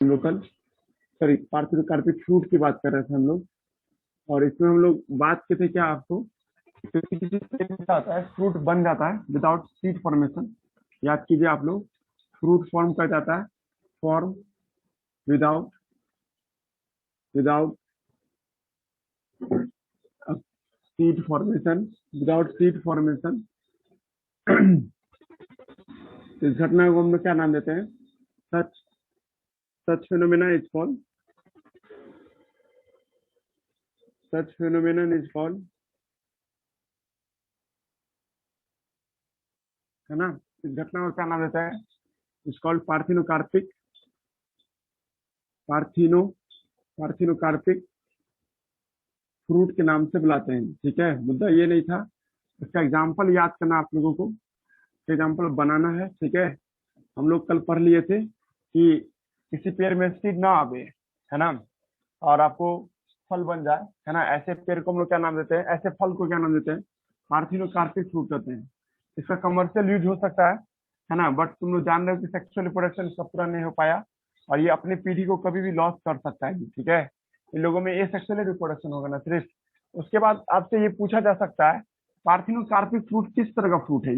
हम लोग कल, सॉरी पार्थिनोकार्पिक फ्रूट की बात कर रहे थे हम लोग। और इसमें हम लोग बात की थी क्या आपको, किसी किसी पेड़ में क्या होता है, फ्रूट बन जाता है विदाउट सीड फॉर्मेशन। याद कीजिए आप लोग, फ्रूट फॉर्म कर जाता है, form without without seed formation, without seed formation. इस घटना को हम लोग क्या नाम देते हैं, such such phenomena is called, such phenomenon is called, है ना। इस घटना को क्या नाम देता है, is called parthenocarpic, partheno parthenocarpic fruit के नाम से बुलाते हैं। ठीक है, मुद्दा ये नहीं था, इसका एग्जाम्पल याद करना आप लोगों को, एग्जाम्पल बनाना है। ठीक है, हम लोग कल पढ़ लिए थे कि किसी पेड़ में सीड ना आवे, है ना, और आपको फल बन जाए, है ना, ऐसे पेड़ को हम लोग क्या नाम देते हैं, ऐसे फल को क्या नाम देते हैं, पार्थिनोकार्पिक फ्रूट कहते हैं। इसका कमर्शियल यूज हो सकता है ना, बट तुम लोग जान रहे हो कि सेक्सुअल रिप्रोडक्शन इसका पूरा नहीं हो पाया, और ये अपनी पीढ़ी को कभी भी लॉस कर सकता है। ठीक है, इन लोगों में ये सेक्सुअल रिप्रोडक्शन होगा ना सिर्फ। उसके बाद आपसे ये पूछा जा सकता है, पार्थिनोकार्पिक फ्रूट किस तरह का फ्रूट है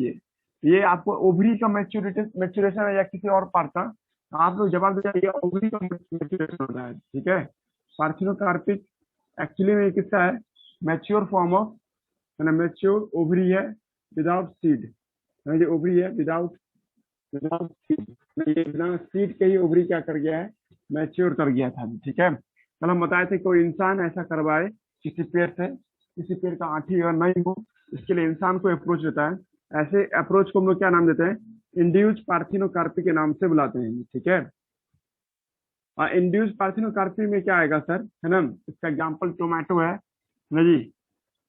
ये आपको ओवरी का मैच्योरेशन है या किसी और पार्ट का, आप लोग जवाब दीजिए ओवरी का मैच्योरेशन होता है। ठीक है, पार्थिनोकार्पिक एक्चुअली में किसका है, मैच्योर फॉर्म ऑफ, है ना, मैच्योर ओवरी है विदाउट सीड, ये ओवरी है विदाउट विदाउट सीड, ये बिना सीड के ही ओवरी क्या कर गया है, मैच्योर कर गया था। ठीक है, कल हम बताए थे कोई इंसान ऐसा करवाए किसी पेड़ से, किसी पेड़ का आठी अगर नहीं हो, इसके लिए इंसान को अप्रोच देता है, ऐसे अप्रोच को हम लोग क्या नाम देते हैं, इंड्यूस पार्थिनोकार्पी के नाम से बुलाते हैं। ठीक है, इंड्यूस पार्थिनोकार्पी में क्या आएगा सर, है ना, इसका एग्जांपल टोमेटो है ना जी,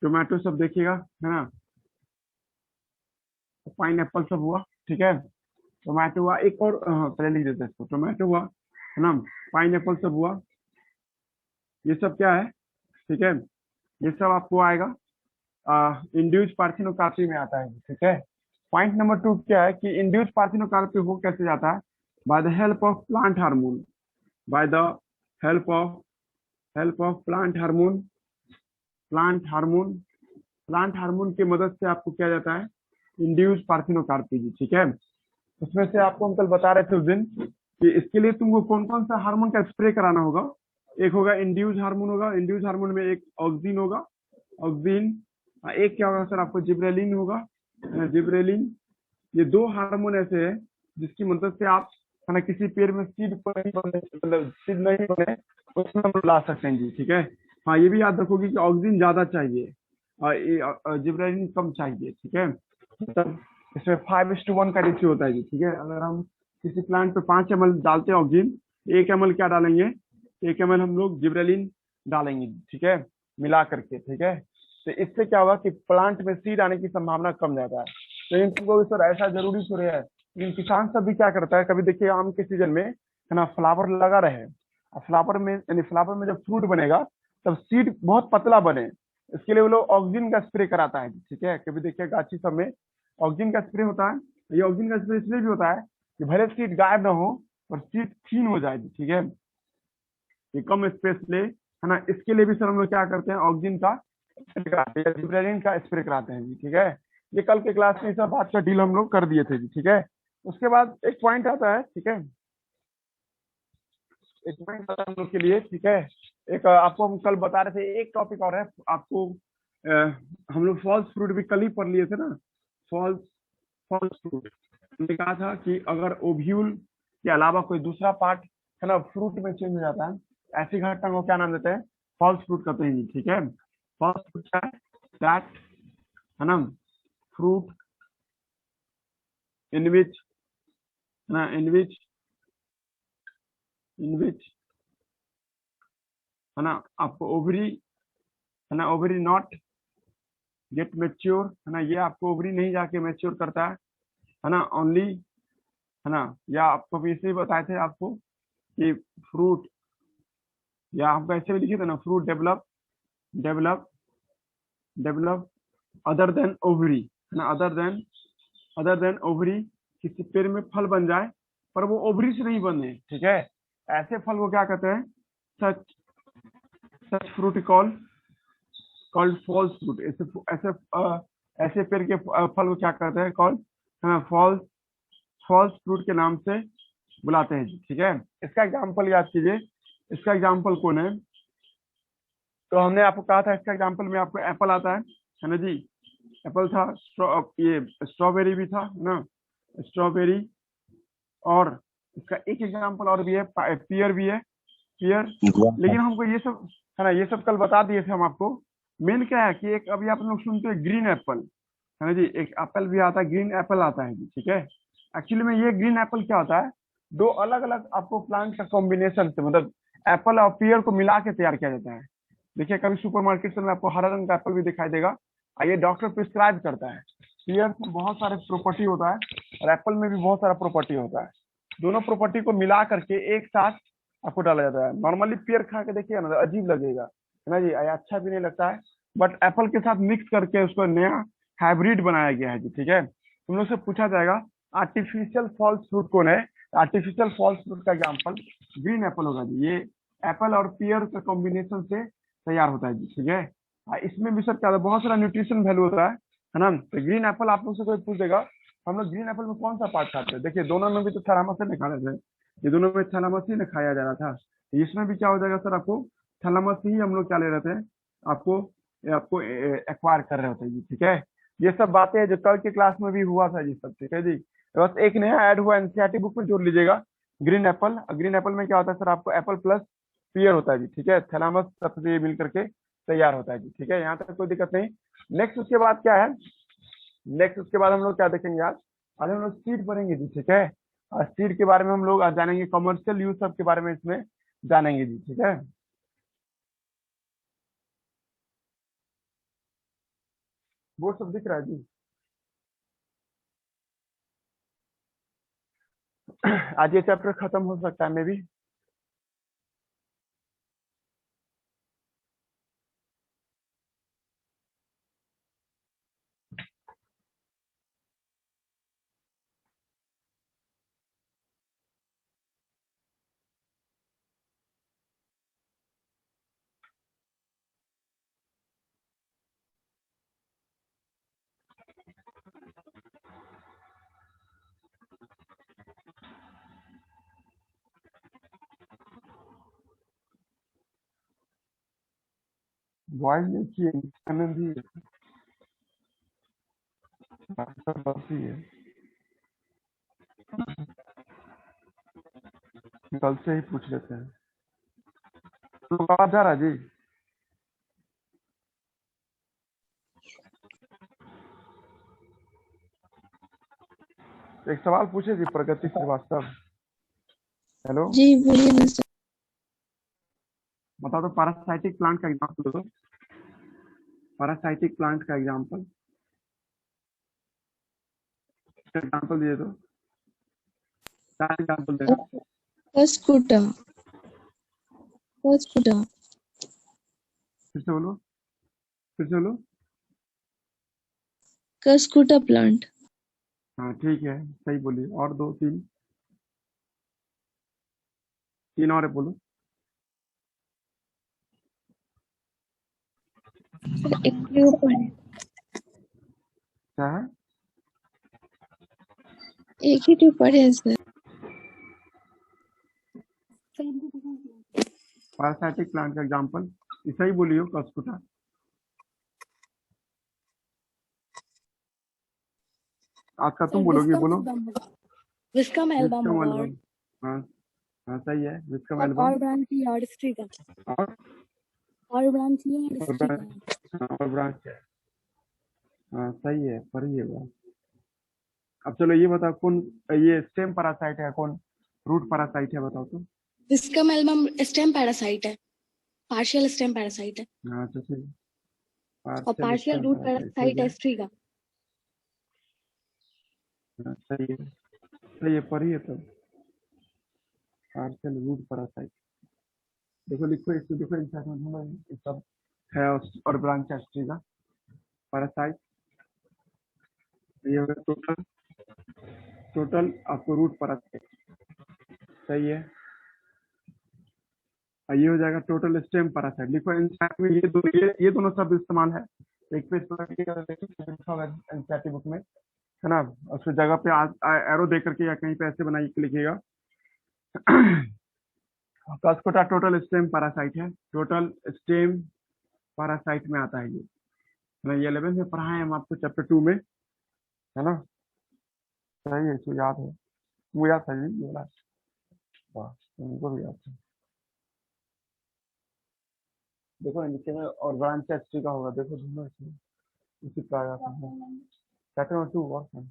टोमेटो सब देखिएगा, है ना, पाइन एप्पल सब हुआ। ठीक है, टोमेटो हुआ, एक और पहले लिख देते हैं इसको, टोमेटो हुआ, है ना, पाइन एप्पल सब हुआ, ये सब क्या है। ठीक है, ये सब आपको आएगा इंड्यूस पार्थिनोकार्पी में आता है। ठीक है, पॉइंट नंबर 2 क्या है कि इंड्यूस पार्थिनोकार्पी हो कैसे जाता है, by the help of plant hormone, by the help of plant hormone, plant hormone, plant hormone की मदद से आपको क्या जाता है, इंड्यूस पार्थिनोकार्पी जी। ठीक है, उसमें से आपको हम कल बता रहे थे उस दिन कि इसके लिए तुमको कौन कौन सा हार्मोन का स्प्रे कराना होगा। एक होगा इंड्यूस हार्मोन होगा, इंड्यूस हार्मोन में एक ऑक्सिन होगा, ऑक्सिन, एक क्या होगा सर आपको, जिब्रेलिन होगा, जिब्रेलिन। ये दो हार्मोन ऐसे हैं जिसकी मदद से आप, है ना, किसी पेड़ में सीड को नहीं बने, मतलब सीड नहीं बने, उसमें हम ला सकते हैं जी। ठीक है, हाँ ये भी याद रखोगे कि ऑक्सीजन ज्यादा चाहिए और जिब्रेलिन कम चाहिए। ठीक है, तब इसमें 5:1 का रेशियो होता है जी। ठीक है, अगर हम किसी प्लांट पे 5 ml डालते हैं ऑक्सीजन, 1 ml क्या डालेंगे, 1 ml हम लोग जिब्रेलिन डालेंगे। ठीक है, मिला करके। ठीक है, तो इससे क्या होगा कि प्लांट में सीड आने की संभावना कम ज्यादा है। लेकिन तुमको सर ऐसा जरूरी थोड़ी है, लेकिन किसान सब भी क्या करता है, कभी देखिए आम के सीजन में, है ना, फ्लावर लगा रहे, फ्लावर में यानी फ्लावर में जब फ्रूट बनेगा तब सीड बहुत पतला बने, इसके लिए वो लोग ऑक्सीजन का स्प्रे कराता है। ठीक है, कभी देखिए गाछी सब में ऑक्सीजन का स्प्रे होता है, ये ऑक्सीजन का स्प्रे इसलिए भी होता है कि भले सीड गायब ना हो और सीड क्षीण हो जाए। ठीक है, ये कम स्पेस ले, है ना, इसके लिए भी सर हम लोग क्या करते हैं, ऑक्सीजन का स्प्रे कराते हैं, जिब्रेलिन का स्प्रे कराते हैं जी। ठीक है, ये कल के क्लास में सब बात का डील हम लोग कर दिए थे जी। ठीक है, उसके बाद एक पॉइंट आता है। ठीक है, एक पॉइंट आता है हम लोग के लिए। ठीक है, एक आपको हम कल बता रहे थे, एक टॉपिक और है आपको, हम लोग फॉल्स फ्रूट भी कल ही पढ़ लिए थे ना, फॉल्स फॉल्स फ्रूट। हमने कहा था कि अगर ओव्यूल के अलावा कोई दूसरा पार्ट, है ना, फ्रूट में चेंज हो जाता है, ऐसी घटना को क्या नाम देते हैं, फॉल्स फ्रूट कहते हैं। ठीक है, फॉल्स फ्रूट क्या है, दैट, है ना, फ्रूट इन विच, है ना, इन विच, है ना, आपको ओवरी, है ना, ओवरी नॉट गेट मेच्योर, है ना, ये आपको ओवरी नहीं जाके मेच्योर करता है ना, ओनली, है ना, या आपको भी इसे बताए थे आपको कि फ्रूट, या आपको ऐसे भी लिखे थे ना, fruit develop develop develop other than ovary, है ना, अदर देन ओवरी, किसी पेड़ में फल बन जाए पर वो ओवरी से नहीं बने। ठीक है, ऐसे फल को क्या कहते हैं? सच सच फ्रूट कॉल्ड फॉल्स फ्रूट। ऐसे ऐसे ऐसे पेड़ के फल को क्या कहते हैं? कॉल्ड फॉल्स फॉल्स फ्रूट के नाम से बुलाते हैं जी। ठीक है, इसका एग्जाम्पल याद कीजिए। इसका एग्जाम्पल कौन है? तो हमने आपको कहा था इसका एग्जाम्पल में आपको एप्पल आता है ना जी। एप्पल था, ये स्ट्रॉबेरी भी था ना, स्ट्रॉबेरी। और इसका एक एग्जाम्पल और भी है, पियर भी है, पियर। लेकिन हमको ये सब है ना, ये सब कल बता दिए थे हम आपको। मेन क्या है कि एक अभी आप लोग सुनते हैं ग्रीन एप्पल, है ना जी। एक एप्पल भी आता है, ग्रीन एप्पल आता है जी। ठीक है, एक्चुअली में ये ग्रीन एप्पल क्या होता है? दो अलग अलग आपको प्लांट का कॉम्बिनेशन से, मतलब एप्पल और पियर को मिला के तैयार किया जाता है। देखिए कभी सुपरमार्केट में आपको हरा रंग का एप्पल भी दिखाई देगा, और ये डॉक्टर प्रिस्क्राइब करता है। पियर में बहुत सारे प्रॉपर्टी होता है और एप्पल में भी बहुत सारा प्रॉपर्टी होता है। दोनों प्रॉपर्टी को मिला करके एक साथ आपको डाला जाता है। नॉर्मली पेयर खा के देखिएगा ना तो अजीब लगेगा, है ना जी, अच्छा भी नहीं लगता है। बट एप्पल के साथ मिक्स करके उसको नया हाइब्रिड बनाया गया है जी। ठीक है, तुम लोग से पूछा जाएगा आर्टिफिशियल फॉल्स फ्रूट कौन है? आर्टिफिशियल फॉल्स फ्रूट का एग्जाम्पल ग्रीन एप्पल होगा जी। ये एप्पल और पियर का कॉम्बिनेशन से तैयार होता है जी। ठीक है, इसमें भी सर क्या बहुत सारा न्यूट्रिशन वैल्यू होता है ना। तो ग्रीन एप्पल आप लोग से कोई पूछ देगा हम लोग ग्रीन एप्पल में कौन सा पार्ट खाते हैं? देखिए दोनों में भी तो थैलामस से खा रहे थे, ये दोनों में थैलामस ही खाया जा रहा था। इसमें भी क्या हो जाएगा सर, आपको थैलामस ही हम लोग क्या ले रहे थे, आपको आपको एक्वायर कर रहे होते हैं जी। ठीक है, ये सब बातें जो कल के क्लास में भी हुआ था जी सब। ठीक है जी, तो बस एक नया ऐड हुआ एनसीईआरटी बुक में जोड़ लीजिएगा, ग्रीन एप्पल। ग्रीन एप्पल में क्या होता है सर, आपको एप्पल प्लस पियर होता है जी। ठीक है, थैलामस सबसे मिल करके तैयार होता है जी। ठीक है, यहाँ तक कोई दिक्कत नहीं। नेक्स्ट उसके बाद क्या है? नेक्स्ट उसके बाद हम लोग क्या देखेंगे आज हम लोग सीड पढ़ेंगे जी। ठीक है, और सीड के बारे में हम लोग आज जानेंगे, कमर्शियल यूज सब के बारे में इसमें जानेंगे जी। ठीक है, वो सब दिख रहा है जी। आज ये चैप्टर खत्म हो सकता है मे बी। बॉयज देखिए आनंद ही है, कल से ही पूछ लेते हैं। तो आवाज आ रहा है जी? एक सवाल पूछे जी, प्रगति श्रीवास्तव। हेलो, जी बोलिए ना सर। बताओ तो पैरासाइटिक प्लांट का एग्जांपल दो। पैरासाइटिक प्लांट का एग्जांपल एग्जांपल दिए तो क्या एग्जांपल देगा? कस्कुटा कस्कुटा फिर से बोलो, फिर से बोलो। Cuscuta plant. हाँ ठीक है, सही बोलिए। और दो तीन, तीन और बोलो। सर एक के ऊपर है, क्या है? एक ही के ऊपर है सर। पैरासाइटिक प्लांट का एग्जांपल सही बोलियो, कस्कुटा। आज का तुम बोलोगे, बोलो। विस्कम एल्बम विस्कम होगा एल्बम, हाँ हाँ सही है, विस्कम और एल्बम। ब्रांच यार्डस्टिक का और और ब्रांच यार्डस्टिक और ब्रांच है, हाँ सही है, पढ़िए बात। अब चलो ये बताओ कौन ये स्टेम पैरासाइट है, कौन रूट पैरासाइट है, बताओ तो। विस्कम एल्बम स्टेम पैरासाइट है, पार्शियल स्टेम पैरासाइट है हाँ तो सही, और partial partial stem root parasite ठीक पैरासाइट है है। स्ट्रीगा। हाँ सही है, सही है, पढ़िए तब। पार्शियल रूट पैरासाइट, देखो लिखो इसको, देखो इंसाइट में ढूंढो, ये सब है और ब्रांच एस्ट्री का पैरासाइट। ये होगा टोटल, टोटल आपको रूट पैरासाइट, सही है। ये हो जाएगा टोटल स्टेम पैरासाइट। लिखो एनसीईआरटी में ये दोनों शब्द इस्तेमाल है। एक पेज पर एनसीईआरटी बुक में, है ना, उस जगह पे एरो दे करके या कहीं पे ऐसे बनाइए के लिखिएगा। कस्कोटा टोटल स्टेम पैरासाइट है, टोटल स्टेम पैरासाइट में आता है ये। ये 11 में पढ़ाए हम आपको चैप्टर 2 में, है ना, सही है, इसको याद है, वो याद है ये वाला, वाह उनको भी याद है। देखो नीचे में और ब्रांच एचटी का होगा, देखो दोनों इसमें इसी का चैप्टर नंबर 2 और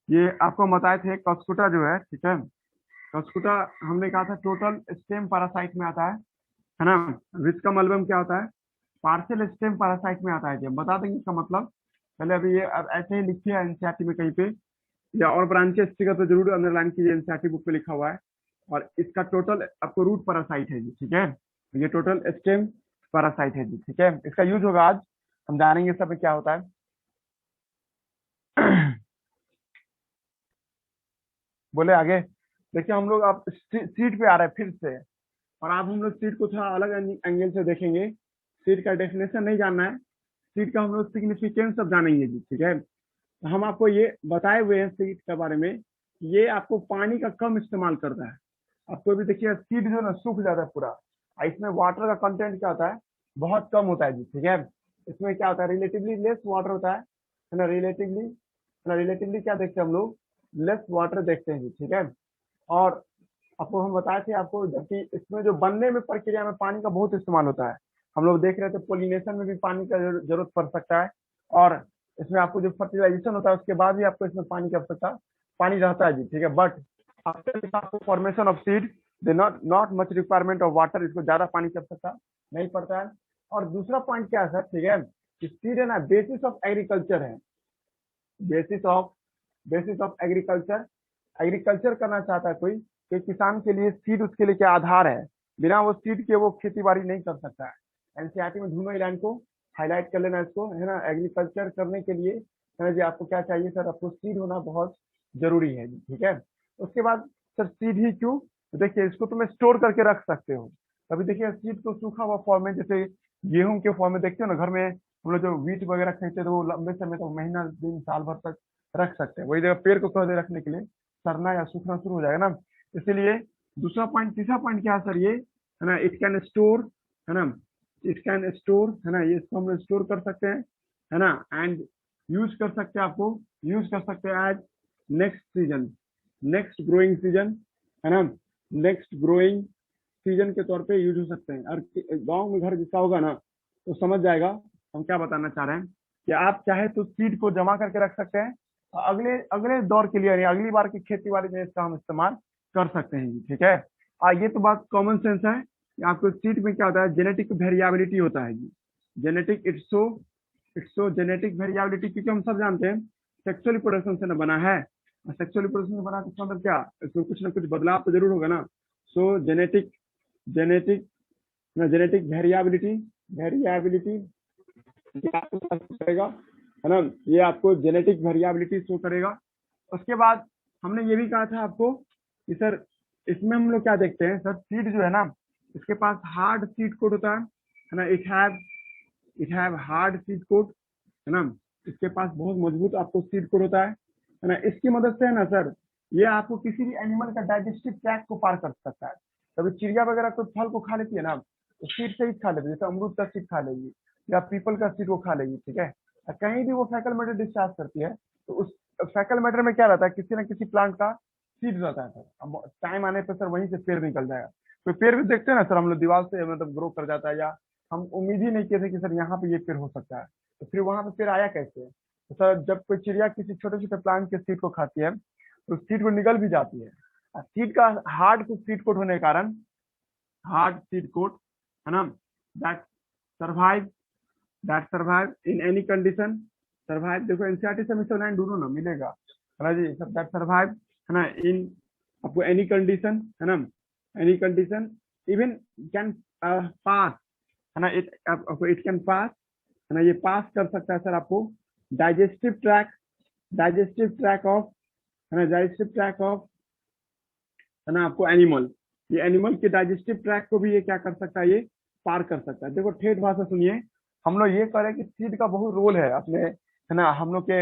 ये आपको बताए थे कस्कुटा जो है, ठीक है, कस्कुटा हमने कहा था टोटल स्टेम पैरासाइट में आता है ना। विस्का मलबम क्या होता है, पार्शियल स्टेम पैरासाइट में आता है। जब बता देंगे इसका मतलब, पहले अभी ये ऐसे ही लिखिए एनसीईआरटी में कहीं पे, या और ब्रांचेस का तो जरूर अंडरलाइन कीजिए, एनसीईआरटी बुक पे लिखा हुआ है। और इसका टोटल आपको रूट पैरासाइट है जी, ठीक है, ये टोटल स्टेम पैरासाइट है जी, ठीक है। इसका यूज होगा आज हम जानेंगे सब में क्या होता है। बोले आगे, देखिए हम लोग अब सीट पे आ रहे हैं फिर से, और अब हम लोग सीट को थोड़ा अलग एंगल से देखेंगे। सीट का डेफिनेशन नहीं जानना है, सीट का हम लोग सिग्निफिकेंस सब जानेंगे जी, ठीक है। तो हम आपको ये बताए हुए हैं सीट के बारे में, ये आपको पानी का कम इस्तेमाल करता है। आपको भी देखिए सीट जो ना सूख जाता है पूरा, इसमें वाटर का कंटेंट क्या होता है, बहुत कम होता है जी, ठीक है। इसमें क्या होता है, रिलेटिवली लेस वाटर होता है ना, रिलेटिवली क्या देखते हैं हम लोग, लेस वाटर देखते हैं जी, ठीक है। और आपको हम बताए थे आपको कि इसमें जो बनने में प्रक्रिया में पानी का बहुत इस्तेमाल होता है। हम लोग देख रहे थे पोलिनेशन में भी पानी का जरूरत पड़ सकता है, और इसमें आपको जो फर्टिलाइजेशन होता है उसके बाद भी आपको इसमें पानी की आवश्यकता, पानी रहता है जी, ठीक है। But after formation of seed they not much requirement of water, इसको ज्यादा पानी की आवश्यकता नहीं पड़ता है। और दूसरा पॉइंट क्या है सर, ठीक है, सीड है ना बेसिस ऑफ एग्रीकल्चर है, बेसिस ऑफ एग्रीकल्चर करना चाहता है कोई, कि किसान के लिए सीड उसके लिए क्या आधार है, बिना वो सीड के वो खेती बाड़ी नहीं कर सकता है। एनसीईआरटी में ढूंढो लाइन को हाईलाइट कर लेना इसको, है ना। एग्रीकल्चर करने के लिए है ना जी, आपको क्या चाहिए सर, आपको सीड होना बहुत जरूरी है जी, ठीक है। उसके बाद सर सीड ही क्यों, तो देखिए इसको तुम स्टोर करके रख सकते हो। अभी देखिए सीड को सूखा हुआ फॉर्म में, जैसे गेहूं के फॉर्म में देखते हो ना, घर में हम लोग जो व्हीट वगैरह खरीदते हैं तो वो लंबे समय तक, महीना दिन साल भर तक रख सकते हैं। वही जगह पेड़ को कह दे रखने के लिए सड़ना या सूखना शुरू हो जाएगा ना, इसीलिए दूसरा पॉइंट, तीसरा पॉइंट क्या है सर, ये है ना, इट कैन स्टोर, है ना, इट कैन स्टोर, है ना, ये इसको हम स्टोर कर सकते हैं, है ना, एंड यूज कर सकते हैं, आपको यूज कर सकते हैं as next season, next growing season, है ना, नेक्स्ट ग्रोइंग सीजन के तौर पे यूज हो सकते हैं। और गांव में घर जिसका होगा ना तो समझ जाएगा हम क्या बताना चाह रहे हैं, कि आप चाहे तो सीड को जमा करके रख सकते हैं, अगले अगले दौर के लिए, यानी अगली बार की खेती बाड़ी में इसका हम इस्तेमाल कर सकते हैं, ठीक है। ये तो बात कॉमन सेंस है कि आपको सीड में क्या होता है, जेनेटिक वेरिएबिलिटी होता है जी, genetic it's so genetic variability, क्योंकि हम सब जानते हैं सेक्सुअल रिप्रोडक्शन से ना बना है, सेक्सुअल रिप्रोडक्शन से बना तो मतलब क्या, इसमें कुछ ना कुछ बदलाव तो जरूर होगा ना। सो जेनेटिक वेरिएबिलिटी करेगा, है ना, ये आपको जेनेटिक वेरिएबिलिटी शो करेगा। उसके बाद हमने ये भी कहा था आपको कि सर इसमें हम लोग क्या देखते हैं सर, सीड जो है ना, इसके पास हार्ड सीड कोट होता है ना, it have hard seed coat, है ना, इसके पास बहुत मजबूत आपको सीड कोट होता है ना। इसकी मदद से है ना सर, ये आपको किसी भी एनिमल का डाइजेस्टिव ट्रैक्ट को पार कर सकता है। कभी चिड़िया वगैरह कोई फल को खा लेती है ना, तो सीड से ही खा लेती है, जैसे अमरूद का सीड खा लेगी या पीपल का सीड को खा लेगी, ठीक है। कहीं भी वो फैकल मैटर डिस्चार्ज करती है, तो उस फैकल मैटर में क्या रहता है, किसी न किसी प्लांट का सीड रहता है सर। टाइम आने पर सर वहीं से पेड़ निकल जाएगा। तो पेड़ भी देखते हैं ना सर हम लोग, दीवार से मतलब ग्रो कर जाता है, या हम उम्मीद ही नहीं किए थे कि सर यहाँ पे ये पेड़ हो सकता है, तो फिर वहां पे पेड़ आया कैसे। तो सर जब कोई चिड़िया किसी छोटे छोटे प्लांट के सीड को खाती है तो सीड को निकल भी जाती है। सीड का हार्ड सीड कोट होने के कारण, हार्ड सीड कोट, है ना, that survive in any condition, survive, देखो एनसीईआरटी से मिस्टर लाइन ढूंढो ना, मिलेगा, है ना जी, सब दैट सर्वाइव, है ना, इन आपको एनी कंडीशन, है ना, any condition, even can pass, है ना, इट कैन पास, है ना, ये पास कर सकता है सर आपको डाइजेस्टिव ट्रैक ऑफ, है ना, डाइजेस्टिव ट्रैक ऑफ, है ना, आपको एनिमल, ये एनिमल के डाइजेस्टिव ट्रैक को भी ये क्या कर सकता है, ये पार कर सकता है। देखो ठेठ भाषा सुनिए, हम लोग ये कह रहे हैं कि सीड का बहुत रोल है अपने, है ना, हम लोग के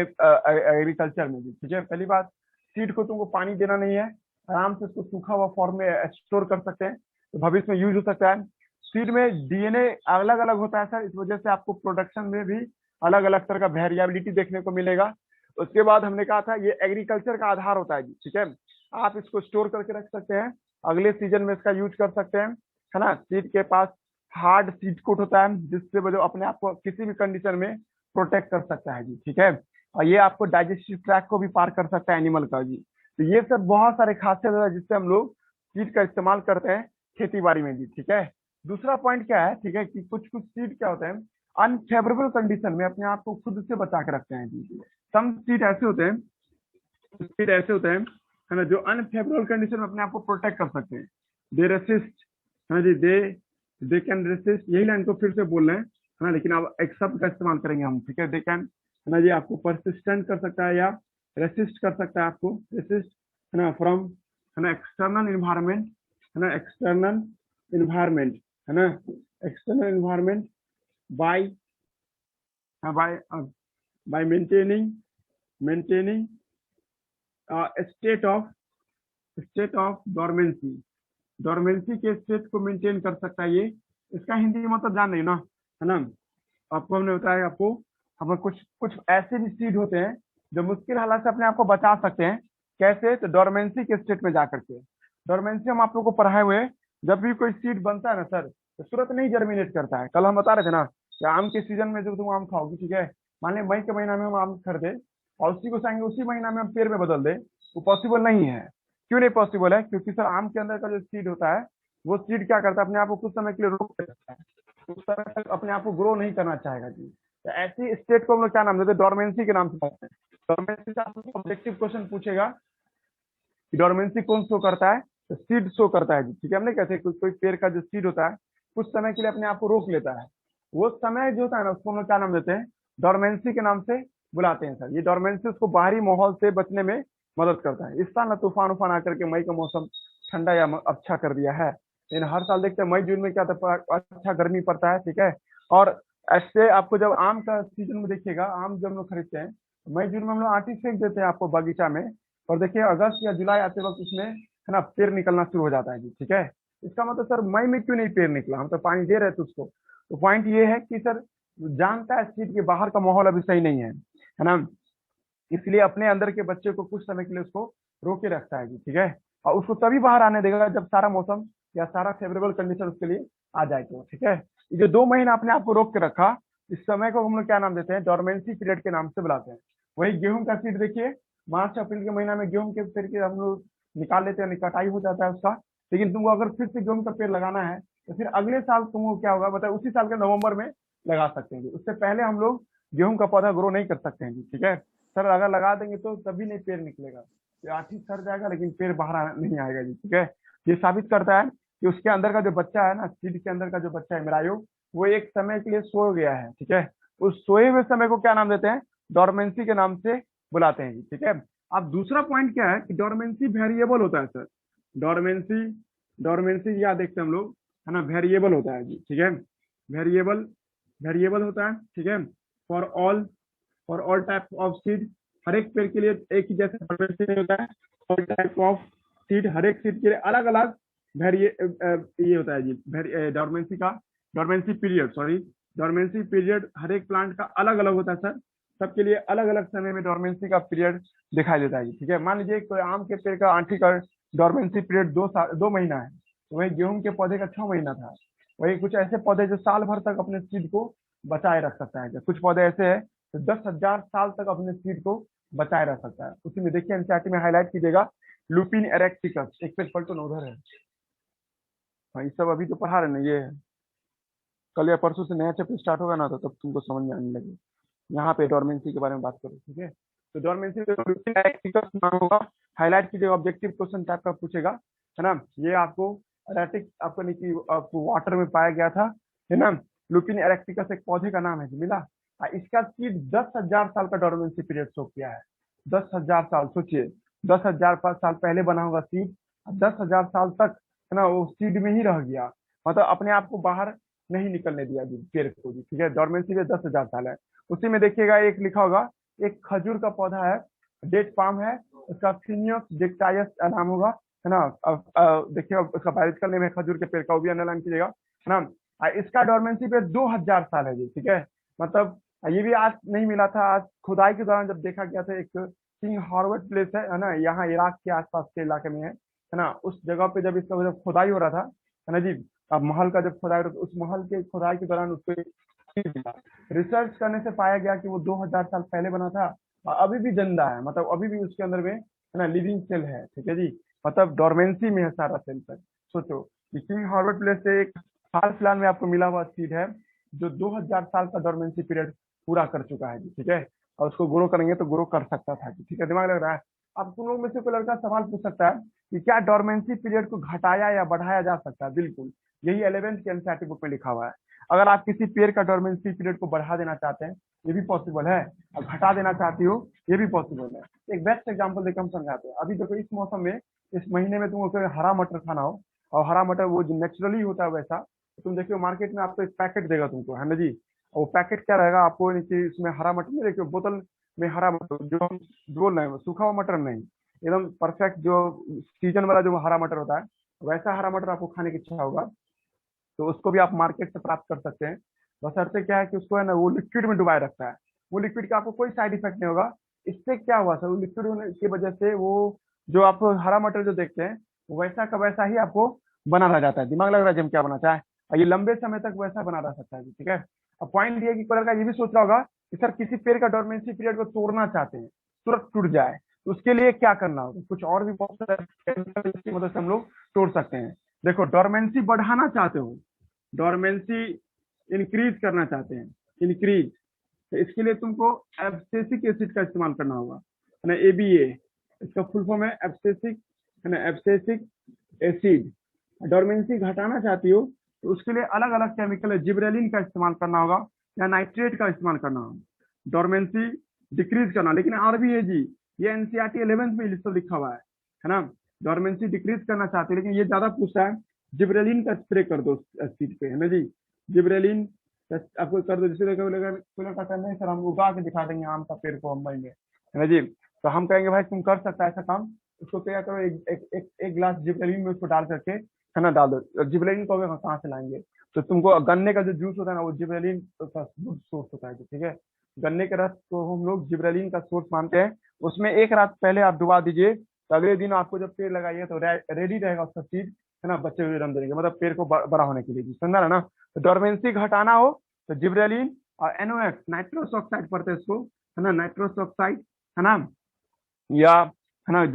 एग्रीकल्चर में भी। ठीक है, पहली बात, सीड को तुमको पानी देना नहीं है, आराम से उसको सूखा हुआ फॉर्म में स्टोर कर सकते हैं, तो भविष्य में यूज हो सकता है। सीड में डीएनए अलग अलग होता है सर, इस वजह से आपको प्रोडक्शन में भी अलग अलग तरह का वेरिएबिलिटी देखने को मिलेगा। उसके बाद हमने कहा था ये एग्रीकल्चर का आधार होता है जी। ठीक है, आप इसको स्टोर करके रख सकते हैं, अगले सीजन में इसका यूज कर सकते हैं, है ना। सीड के पास हार्ड सीड कोट होता है, जिससे वो जो अपने आप को किसी भी कंडीशन में प्रोटेक्ट कर सकता है जी। ठीक है, और ये आपको डाइजेस्टिव ट्रैक को भी पार कर सकता है एनिमल का जी। तो ये सब बहुत सारे खासियत है जिससे हम लोग सीड का इस्तेमाल करते हैं खेती बाड़ी में जी। ठीक है, दूसरा पॉइंट क्या है, ठीक है, कि कुछ कुछ सीड क्या होते हैं, अनफेवरेबल कंडीशन में अपने आप को खुद से बचा के रखते हैं जी। सम सीड ऐसे होते हैं, सीड ऐसे होते हैं, है ना, जो अनफेवरेबल कंडीशन में अपने आप को प्रोटेक्ट कर सकते हैं। दे रेसिस्ट, है ना जी, दे कैन रेसिस्ट, यही लाइन को फिर से बोल रहे हैं, है ना, लेकिन अब एक शब्द का इस्तेमाल करेंगे हम। ठीक है, दे कैन, है ना जी, आपको परसिस्टेंट कर सकता है या रेसिस्ट कर सकता है, आपको रेसिस्ट, है ना, फ्रॉम, है ना, एक्सटर्नल इन्वायरमेंट, है ना, एक्सटर्नल इन्वायरमेंट, है ना, external environment by by by maintaining state of dormancy के स्टेट को मेंटेन कर सकता है ये। इसका हिंदी मतलब जान रही हो ना, है ना। आपको हमने बताया, आपको हमें कुछ कुछ ऐसे भी सीड होते हैं जो मुश्किल हालात से अपने आप को बचा सकते हैं। कैसे, तो डोरमेंसी के स्टेट में जाकर के। डोरमेंसी हम आप लोग को पढ़ाए हुए, जब भी कोई सीड बनता है ना सर, तो तुरंत नहीं जर्मिनेट करता है। कल हम बता रहे थे ना कि आम के सीजन में जब तुम आम खाओगे, ठीक है, मान लें मई के महीना में हम आम खरीदे और उसी को चाहेंगे उसी महीना में हम पेड़ में बदल दे, वो पॉसिबल नहीं है। क्यों नहीं पॉसिबल है, क्योंकि सर आम के अंदर का जो सीड होता है, वो सीड क्या करता है, अपने आप को कुछ समय के लिए रोक देता है, उस समय तक अपने आप को ग्रो नहीं करना चाहेगा जी। तो ऐसी स्टेट को हम लोग क्या नाम देते हैं, डोरमेंसी के नाम से कहते हैं। डोरमेंसी से ऑब्जेक्टिव क्वेश्चन पूछेगा कि डोरमेंसी कौन शो करता है, तो सीड शो करता है जी। ठीक है, हमने कहते हैं कोई पेड़ का जो सीड होता है कुछ समय के लिए अपने आप को रोक लेता है, वो समय जो होता है ना, उसको हम लोग क्या नाम देते हैं, डोरमेंसी के नाम से बुलाते हैं सर। ये डोरमेंसी उसको बाहरी माहौल से बचने में मदद करता है। इस साल ना तूफान उफान आकर के मई का मौसम ठंडा या अच्छा कर दिया है, लेकिन हर साल देखते हैं मई जून में क्या था, अच्छा गर्मी पड़ता है। ठीक है, और ऐसे आपको जब आम का सीजन में देखिएगा, आम जब हम लोग खरीदते हैं मई जून में हम लोग आंटी फेंक देते हैं आपको बगीचा में, और देखिए अगस्त या जुलाई आते वक्त उसमें, है ना, पेड़ निकलना शुरू हो जाता है जी। ठीक है, इसका मतलब सर मई में क्यों नहीं पेड़ निकला, हम तो पानी दे रहे थे उसको। तो पॉइंट ये है कि सर जानता है सीट के बाहर का माहौल अभी सही नहीं है ना, इसलिए अपने अंदर के बच्चे को कुछ समय के लिए उसको रोके रखता है जी। ठीक है, और उसको तभी बाहर आने देगा जब सारा मौसम या सारा फेवरेबल कंडीशन उसके लिए आ जाएगा। ठीक है, ये जो 2 महीना अपने आप को रोक के रखा, इस समय को हम लोग क्या नाम देते हैं, डोरमेंसी पीरियड के नाम से बुलाते हैं। वही गेहूं का सीड देखिए, मार्च अप्रैल के महीना में गेहूं के पेड़ के हम लोग निकाल लेते हैं, कटाई हो जाता है उसका, लेकिन तुमको अगर फिर से गेहूं का पेड़ लगाना है तो फिर अगले साल तुमको क्या होगा, मतलब उसी साल के नवंबर में लगा सकते हैं। उससे पहले हम लोग गेहूं का पौधा ग्रो नहीं कर सकते हैं जी। ठीक है सर, अगर लगा देंगे तो तभी नहीं पेड़ निकलेगा, ये आठी सर जाएगा लेकिन पेड़ बाहर नहीं आएगा जी। ठीक है, ये साबित करता है कि उसके अंदर का जो बच्चा है ना, सीड के अंदर का जो बच्चा है एम्ब्रायो, वो एक समय के लिए सो गया है। ठीक है, उस सोए हुए समय को क्या नाम देते हैं, डोरमेंसी के नाम से बुलाते हैं जी। ठीक है, अब दूसरा पॉइंट क्या है कि डोरमेंसी वेरिएबल होता है सर। डोरमेंसी डोरमेंसी क्या देखते हैं हम लोग, है ना, वेरिएबल होता है जी। ठीक है, वेरिएबल वेरिएबल होता है। ठीक है, for all type of seed, हर एक पेड़ के लिए एक ही जैसा डोरमेंसी होता है। ऑल टाइप ऑफ सीड, हर एक सीड के लिए अलग अलग ये होता है जी, डोरमेंसी पीरियड हर एक प्लांट का अलग अलग होता है सर। सबके लिए अलग अलग समय में डोरमेंसी का पीरियड दिखाई देता है। ठीक है, मान लीजिए कोई आम के पेड़ का आंठी का डोरमेंसी पीरियड 2 महीना है, तो वही गेहूं के पौधे का 6 महीना था। वही कुछ ऐसे पौधे जो साल भर तक अपने सीड को बचाए रख सकता है, कुछ पौधे ऐसे है तो 10,000 साल तक अपने सीड को बचाए रख सकता है। उसी में देखिए एनसीईआरटी में हाईलाइट कीजिएगा, लुपिन एरेक्टिकस, एक पेज पलटो ना, उधर है। हाँ, ये सब अभी तो पढ़ा रहे ना, ये कल या परसों से नया चैप्टर स्टार्ट होगा ना, तो तब तुमको समझ में आने लगे। यहाँ पे डोरमेंसी के बारे में बात करो। ठीक है, तो डोरमेंसी नाम होगा, हाईलाइट कीजिएगा, ऑब्जेक्टिव क्वेश्चन टाइप का पूछेगा, है ना। ये आपको एरेटिक आपको वाटर में पाया गया था, है ना। लुपिन एरेक्टिकस एक पौधे का नाम है जो मिला, इसका सीड 10,000 साल का डोरमेंसी पीरियड शो किया है। 10,000 साल, सोचिए 10,000 साल पहले बना होगा सीड, 10,000 साल तक, है ना, वो सीड में ही रह गया, मतलब अपने आप को बाहर नहीं निकलने दिया जी पेड़ को जी, ठीक है। डोरमेंसी में 10,000 साल है। उसी में देखिएगा एक लिखा होगा, एक खजूर का पौधा है, डेट पाम है, उसका फिनियस डिक्टायस नाम होगा, है ना। देखिए उसका बायोलॉजिकल नेम है खजूर के पेड़ का, वो भी अंडरलाइन कीजिएगा, है ना। इसका डोरमेंसी पे 2000 साल है जी, ठीक है। मतलब ये भी आज नहीं मिला था, आज खुदाई के दौरान जब देखा गया था, एक किंग हार्वर्ड प्लेस है ना, यहाँ इराक के आसपास के इलाके में है ना। उस जगह पे जब इसका जब खुदाई हो रहा था, है ना जी, अब महल का जब खुदाई हो रहा था, उस महल के खुदाई के दौरान उसको रिसर्च करने से पाया गया कि वो 2000 साल पहले बना था और अभी भी जिंदा है, मतलब अभी भी उसके अंदर में, है ना, लिविंग सेल है, ठीक है जी। मतलब डोरमेंसी में है सारा सेल पर। सोचो किंग हार्वर्ड प्लेस से एक हाल फिलहाल में आपको मिला हुआ सीड है जो 2000 साल का डोरमेंसी पीरियड पूरा कर चुका है जी, ठीक है। और उसको ग्रो करेंगे तो ग्रो कर सकता था जी, ठीक है। दिमाग लग रहा है? अब तुम लोग में से कोई लड़का सवाल पूछ सकता है कि क्या डोरमेंसी पीरियड को घटाया या बढ़ाया जा सकता है? बिल्कुल, यही 11th के एनसीईआरटी बुक में लिखा हुआ है। अगर आप किसी पेड़ का डोरमेंसी पीरियड को बढ़ा देना चाहते हैं, ये भी पॉसिबल है, और घटा देना चाहती हो, ये भी पॉसिबल है। एक बेस्ट एग्जांपल देकर हम समझाते हैं। अभी देखो इस मौसम में, इस महीने में तुमको कोई हरा मटर खाना हो, और हरा मटर वो जो नेचुरली होता है वैसा, तो तुम देखियो मार्केट में आपको एक पैकेट देगा तुमको, है ना जी। और वो पैकेट क्या रहेगा आपको, नीचे इसमें हरा मटर नहीं, देखियो बोतल में हरा मटर जो हम बोल रहे हैं, सूखा हुआ मटर नहीं, एकदम परफेक्ट जो सीजन वाला जो हरा मटर होता है, वैसा हरा मटर आपको खाने की इच्छा होगा तो उसको भी आप मार्केट से प्राप्त कर सकते हैं। बशर्ते क्या है कि उसको, है ना, वो लिक्विड में डुबाए रखता है, वो लिक्विड का आपको कोई साइड इफेक्ट नहीं होगा। इससे क्या हुआ सर, वो लिक्विड होने की वजह से वो जो आप हरा मटर जो देखते हैं वो वैसा का वैसा ही आपको बना रह जाता है। दिमाग लग रहा है जी हम क्या बनाना चाहे, और ये लंबे समय तक वैसा बना रह सकता है जी, ठीक है। अब पॉइंट ये है कि कोई लड़का ये भी सोच रहा होगा कि सर किसी पेड़ का डोरमेंसी पीरियड को तोड़ना चाहते हैं, तुरंत टूट जाए, तो उसके लिए क्या करना होगा? कुछ और भी बहुत सारे chemical की मदद से हम लोग तोड़ सकते हैं। देखो डोरमेंसी बढ़ाना चाहते हो, डोरमेंसी इंक्रीज करना चाहते हैं, इंक्रीज, तो इसके लिए तुमको एब्सिसिक एसिड का इस्तेमाल करना होगा, है ना, एबीए, इसका फुल फॉर्म है एब्सिसिक, है ना, एब्सिसिक एसिड। डोरमेंसी घटाना चाहती हो तो उसके लिए अलग अलग केमिकल है, जिब्रेलिन का इस्तेमाल करना होगा या नाइट्रेट का इस्तेमाल करना होगा, डोरमेंसी डिक्रीज करना। लेकिन और भी है जी, ये एनसीईआरटी 11th में लिखा हुआ है ना। डोरमेंसी डिक्रीज करना चाहते हैं, लेकिन ये ज्यादा पूछता है, जिब्रेलिन का स्प्रे कर दो सीट पे, है ना जी। जिब्रेलिन आपको कर दो, जिससे कहता नहीं सर हम उगा के दिखा देंगे आम का पेड़ को मुंबई में, है ना जी। तो हम कहेंगे भाई तुम कर सकता है ऐसा काम, उसको क्या करो, एक गिलास जिब्रेलिन में उसको डाल करके, है ना, डाल दो। जिब्रेलिन को कहाँ से लाएंगे? तो तुमको गन्ने का जो जूस होता है ना, वो जिब्रेलिन का सोर्स होता है, ठीक है। गन्ने के रस को हम लोग जिब्रेलिन का सोर्स मानते हैं। उसमें एक रात पहले आप डुबा दीजिए, तो अगले दिन आपको जब पेड़ लगाइए तो रेडी रहेगा उसका सीड, है ना, बच्चे हुए जन्म देंगे, मतलब पेड़ को बड़ा होने के लिए, समझा ना। तो डोरमेंसी घटाना हो तो जिब्रेलिन और एनओएक्स, नाइट्रोस ऑक्साइड पढ़ते हैं इसको, है ना, नाइट्रोस ऑक्साइड, है ना, या, है ना,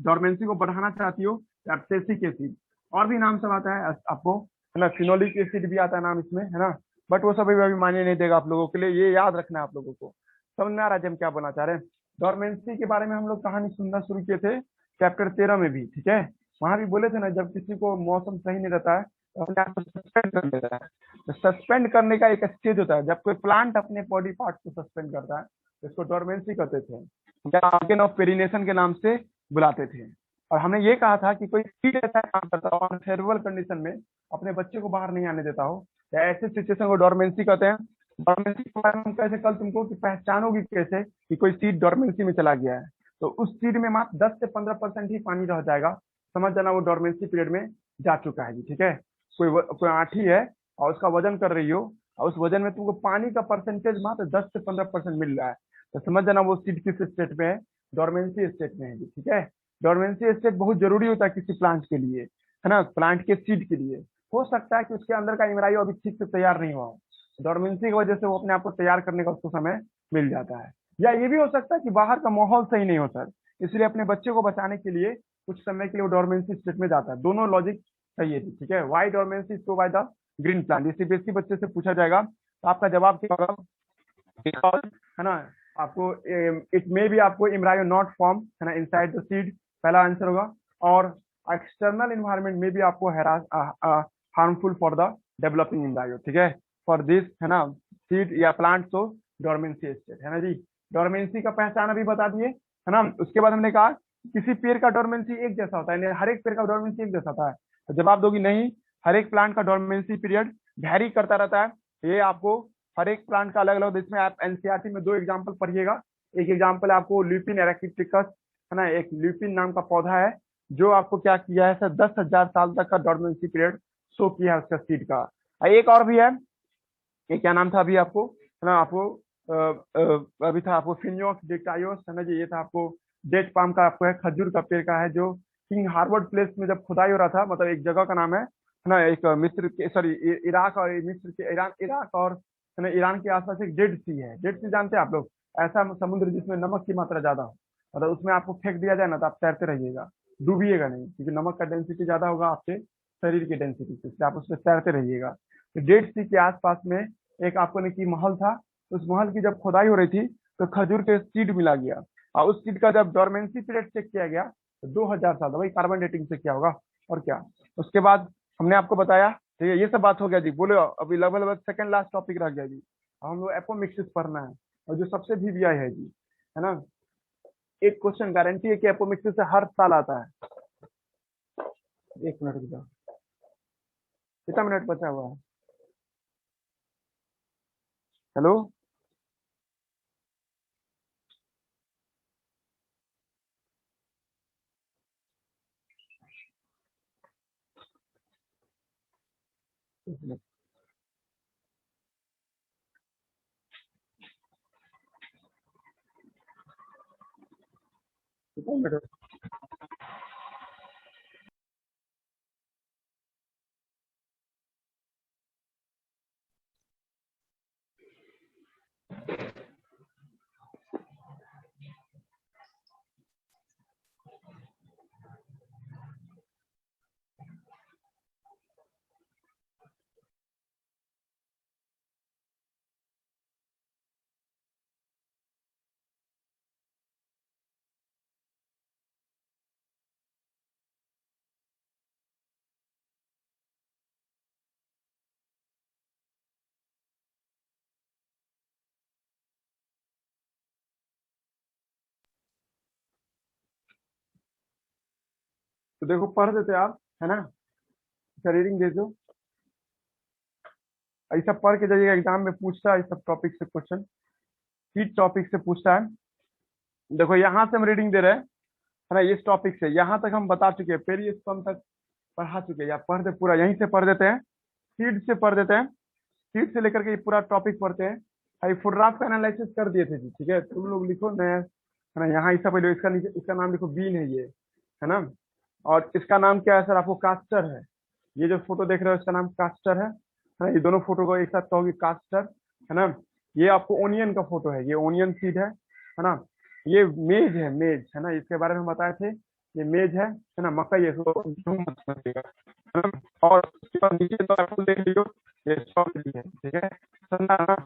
डोरमेंसी को बढ़ाना चाहती हो तो एब्सिसिक एसिड, और भी नाम सब आता है आपको, है ना, फिनोलिक एसिड भी आता है नाम इसमें, है ना। बट वो सभी अभी मान्य नहीं देगा आप लोगों के लिए, ये याद रखना है आप लोगों को। समझ में आ रहा है हम क्या बोलना चाह रहे हैं? डोरमेंसी के बारे में हम लोग कहानी सुनना शुरू किए थे चैप्टर 13 में भी, ठीक है। वहां भी बोले थे ना, जब किसी को मौसम सही नहीं रहता है तो अपने आप को सस्पेंड कर देता है। तो सस्पेंड करने का एक स्टेज होता है, जब कोई प्लांट अपने बॉडी पार्ट को सस्पेंड करता है तो इसको डोरमेंसी कहते थे, या ऑर्गन ऑफ पेरिनेशन के नाम से बुलाते थे। और हमने ये कहा था कि कोई सीड ऐसा काम करता हो अनफेवरेबल कंडीशन में, अपने बच्चे को बाहर नहीं आने देता हो, या ऐसे सिचुएशन को डोरमेंसी कहते हैं। डोरमेंसी के बारे में हम कैसे कल तुमको कि पहचानोगी कैसे कि कोई सीड डोरमेंसी में चला गया है? तो उस सीड में मात्र 10 से 15% ही पानी रह जाएगा, समझ जाना वो डोरमेंसी पीरियड में जा चुका है जी, ठीक है। कोई आंठी है और उसका वजन कर रही हो, और उस वजन में तुमको पानी का परसेंटेज मात्र 10 से 15% मिल रहा है, तो समझ जाना वो सीड किस स्टेट में है, डोरमेंसी स्टेट में है जी, ठीक है। डोरमेंसी स्टेट बहुत जरूरी होता है किसी प्लांट के लिए, है ना, प्लांट के सीड के लिए। हो सकता है कि उसके अंदर का इम्ब्रायो अभी ठीक से तैयार नहीं हुआ हो, डोरमेंसी की वजह से वो अपने आप को तैयार करने का उसको समय मिल जाता है। या ये भी हो सकता है कि बाहर का माहौल सही नहीं होता, इसलिए अपने बच्चे को बचाने के लिए कुछ समय के लिए वो डोरमेंसी स्टेट में जाता है। दोनों लॉजिक सही है, ठीक है। Why dormancy so by the green plant, ये सीबीएसई बच्चे से पूछा जाएगा तो आपका जवाब क्या होगा? है ना, आपको इट मे बी आपको इम्ब्रायो नॉट फॉर्म, है ना, इनसाइड द सीड, पहला आंसर होगा। और एक्सटर्नल इन्वायरमेंट में भी आपको harmful for the developing embryo, ठीक है। फॉर दिस, है ना, सीड या प्लांट तो डोरमेंसी स्टेट, है ना जी। डोरमेंसी का पहचान अभी बता दिए, है ना। उसके बाद हमने कहा किसी पेड़ का डोरमेंसी एक जैसा होता है, यानी हर एक पेड़ का डोरमेंसी एक जैसा होता है? तो जवाब दोगी नहीं, हर एक प्लांट का डोरमेंसी पीरियड वैरी करता रहता है। ये आपको हर एक प्लांट का अलग अलग, इसमें आप एनसीईआरटी में 2 एग्जाम्पल पढ़िएगा। एक एग्जाम्पल आपको ल्यूपिन एरेक्टिकस है ना, एक ल्यूपिन नाम का पौधा है जो आपको क्या किया है सर, 10,000 साल तक का डोरमेंसी पीरियड शो किया है उसका सीड का। एक और भी है, ये क्या नाम था अभी आपको है ना, आपको अभी था आपको फिनियोक्स डिक्टायोस है ना जी, ये था आपको डेट पाम का, आपको है खजूर का पेड़ का है, जो किंग हार्वर्ड प्लेस में जब खुदाई हो रहा था, मतलब एक जगह का नाम है ना, एक मिस्र के सॉरी इराक और मिस्र के इराक और है ना ईरान के आसपास एक डेड सी है। डेड सी जानते हैं आप लोग, ऐसा समुद्र जिसमें नमक की मात्रा ज्यादा हो, मतलब उसमें आपको फेंक दिया जाए ना तो आप तैरते रहिएगा, डूबिएगा नहीं, क्योंकि नमक का डेंसिटी ज्यादा होगा आपके शरीर की डेंसिटी से, इसलिए आप उसमें तैरते रहिएगा। तो डेड सी के आसपास में एक आपको ने की महल था, उस महल की जब खुदाई हो रही थी तो खजूर के सीड मिला गया, और उस सीड का जब डोरमेंसी पीरियड चेक किया गया तो 2000 साल, वही कार्बन डेटिंग से किया होगा और क्या। उसके बाद हमने आपको बताया, ठीक है, ये सब बात हो गया जी, बोलो अभी लगभग लगभग सेकंड लास्ट टॉपिक रह गया जी। अब हम लोग एपोमिक्सिस पढ़ना है, और जो सबसे वीवीआई है जी, है ना, एक क्वेश्चन गारंटी है कि एपोमिक्सिस से हर साल आता है। एक मिनट रुक जाओ, कितना मिनट बचा हुआ है? हेलो, कितना मिनट? तो देखो पढ़ देते आप, है ना, अच्छा रीडिंग दे दो, ऐसा पढ़ के जाइएगा, एग्जाम में पूछता है इस सब टॉपिक से क्वेश्चन, हीट टॉपिक से पूछता है। देखो यहाँ से हम रीडिंग दे रहे हैं, है ना, इस टॉपिक से यहाँ तक हम बता चुके हैं, पेरिस्पर्म तक पढ़ा चुके हैं, या पढ़ दे पूरा, यहीं से पढ़ देते हैं, सीड से पढ़ देते हैं, सीड से लेकर के ये पूरा टॉपिक पढ़ते हैं। अभी फोटोग्राफ का एनालिसिस कर दिए थे जी, ठीक है, तुम लोग लिखो नया, है ना, यहाँ इसका पहले इसका नीचे इसका नाम लिखो, बीन है ये, है ना, और इसका नाम क्या है सर, आपको कास्टर है। ये जो फोटो देख रहे हो इसका नाम कास्टर है ना, ये दोनों फोटो को एक साथ कहोगे कास्टर, है ना। ये आपको ओनियन का फोटो है, ये ओनियन सीड है ना। ये मेज है ना, इसके बारे में बताए थे, ये मेज है ना, मकई है, इसको गेहूं मत समझिएगा, है ना। और उसके बाद नीचे तो आपको देख लीजिए, ये स्ट्रॉबेरी है, ठीक है, समझा ना।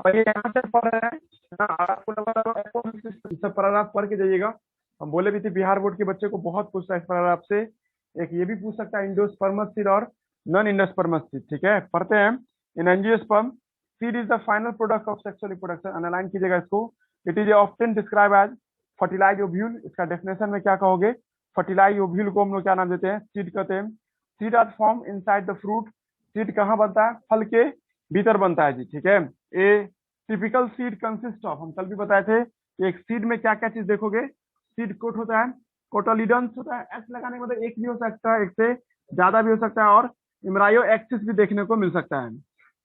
और ये यहाँ से पढ़ रहे हैं ना, आपको लगा सब पैराग्राफ पढ़ के जाइएगा। हम बोले भी थे बिहार बोर्ड के बच्चे को बहुत पूछता है इस पैराग्राफ से, एक ये भी पूछ सकता है इंडोस्पर्मस सीड और नॉन इंडोस्पर्मस सीड, ठीक है, पढ़ते हैं। In angiosperm seed is the final product of sexual reproduction, underline कीजिएगा इसको। It is often describe as fertilize ovule, इसका डेफिनेशन में क्या कहोगे, फर्टिलाइज ओव्यूल को हम लोग क्या नाम देते हैं, सीड कहते हैं। Seed are form inside the fruit, seed कहाँ बनता है, फल के भीतर बनता है जी, ठीक है। ए टिपिकल सीड कंसिस्ट ऑफ, हम कल भी बताए थे, एक सीड में क्या क्या चीज देखोगे, सीड कोट होता है, कोटोलिडन्स होता है, एस लगाने के मतलब एक भी हो सकता है, एक से ज्यादा भी हो सकता है, और इम्रायो एक्सिस भी देखने को मिल सकता है।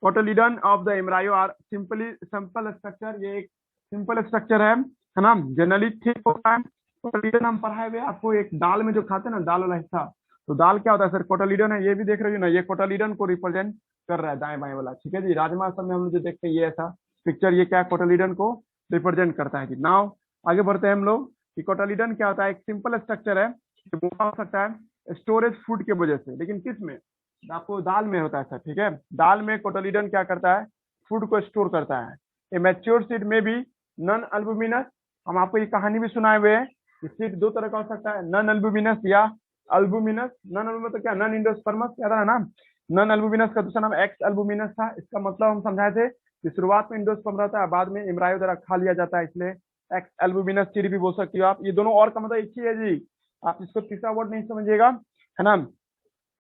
Cotyledon of the embryo are simple structure, ये एक सिंपल स्ट्रक्चर है ना, जनरली थिक होता है। कोटोलिडन हम पढ़ाए हुए आपको, एक दाल में जो खाते हैं ना, दाल वाला हिस्सा, तो दाल क्या होता है सर, कोटोलिडन है, ये भी देख रहे हो ना, ये कोटोलिडन को रिप्रेजेंट कर रहा है, दाएं बाएं वाला, ठीक है जी। राजमा सब में हम लोग जो देखते हैं ये ऐसा पिक्चर, ये क्या कोटोलिडन को रिप्रेजेंट करता है जी। नाउ आगे बढ़ते हैं हम लोग, कि कोटोलिडन क्या होता है, एक सिंपल स्ट्रक्चर है, हो सकता है स्टोरेज फूड की वजह से, लेकिन किस में, आपको दाल में होता है सर, ठीक है, दाल में कोटोलिडन क्या करता है, फूड को स्टोर करता है। ए मैच्योर सीड में भी नॉन अल्बुमिनस, हम आपको ये कहानी भी सुनाए हुए हैं, सीड दो तरह का हो सकता है, नॉन अल्बुमिनस या अल्बुमिनस। नॉन अल्बुमिनस तो क्या, नॉन इंडोस्पर्मस क्या था ना, नॉन अल्बुमिनस का दूसरा नाम एक्स अल्बुमिनस था। इसका मतलब हम समझाए थे कि शुरुआत में इंडोस्पर्म रहता है, बाद में इम्ब्रायो द्वारा खा लिया जाता है, इसलिए एक्स एल्बुमिनस सीड भी बोल सकती हो आप। ये दोनों और का मतलब एक ही है जी, आप इसको तीसरा वर्ड नहीं समझिएगा, है ना।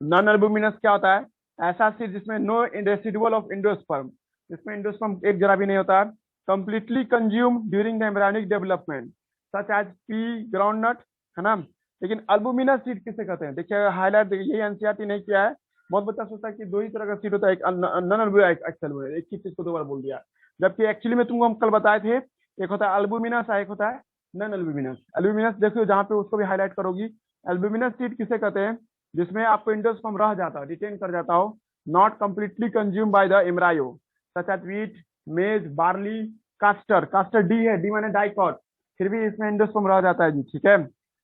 नॉन एल्बुमिनस क्या होता है? ऐसा सीड जिसमें नो रेसिडुअल ऑफ एंडोस्पर्म, जिसमें एंडोस्पर्म एक जरा भी नहीं होता है। Completely consume during the embryonic development such as pea, groundnut, है ना। लेकिन अल्बुमिनस सीड किसे कहते हैं? देखिए हाईलाइट, देखिए ये एनसीईआरटी नहीं किया है। बहुत बच्चा सोचता है कि दो ही तरह का सीड होता है, एक नॉन एल्बुमिनस, एक ही चीज को दो बार बोल दिया, जबकि एक्चुअली में तुमको हम कल बताए थे, एक होता है अल्बुमिनस, एक होता है नॉन एल्बुमिनस। एल्बुमिनस देखो जहाँ पे उसको भी हाईलाइट करोगी। एल्बुमिनस सीड किसे कहते हैं? जिसमें आपको एंडोस्पर्म रह जाता हो, रिटेन कर जाता हो, not completely consume by the embryo, such as wheat, maize, barley, castor. Castor D है, डी माने डाइकॉट, फिर भी इसमें एंडोस्पर्म रह जाता है जी, ठीक है।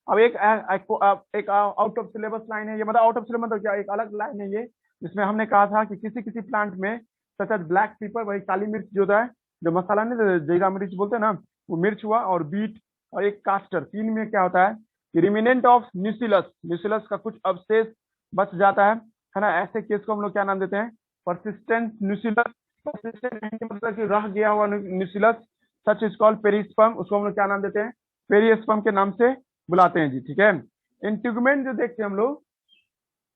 अब एक आउट ऑफ सिलेबस लाइन है ये, मतलब आउट ऑफ सिलेबस मतलब क्या, एक अलग लाइन है ये, जिसमें हमने कहा था कि किसी किसी प्लांट में सच एज ब्लैक पेपर, वही काली मिर्च जो होता है, जो मसाला नहीं जीरा मिर्च बोलते हैं ना, वो मिर्च हुआ, और बीट और एक कास्टर, तीन में क्या होता है कि रिमिनेंट ऑफ न्यूसिलस, न्यूसिलस का कुछ अवशेष बच जाता है ना। ऐसे केस को हम लोग क्या नाम देते हैं? परसिस्टेंट न्यूसिलस। परसिस्टेंट मतलब कि रह गया हुआ न्यूसिलस, सच इज कॉल्ड पेरिस्पर्म, उसको हम लोग क्या नाम देते हैं? पेरिस्पर्म के नाम से बुलाते हैं जी, ठीक है। इंटीग्यूमेंट जो देखते हैं हम लोग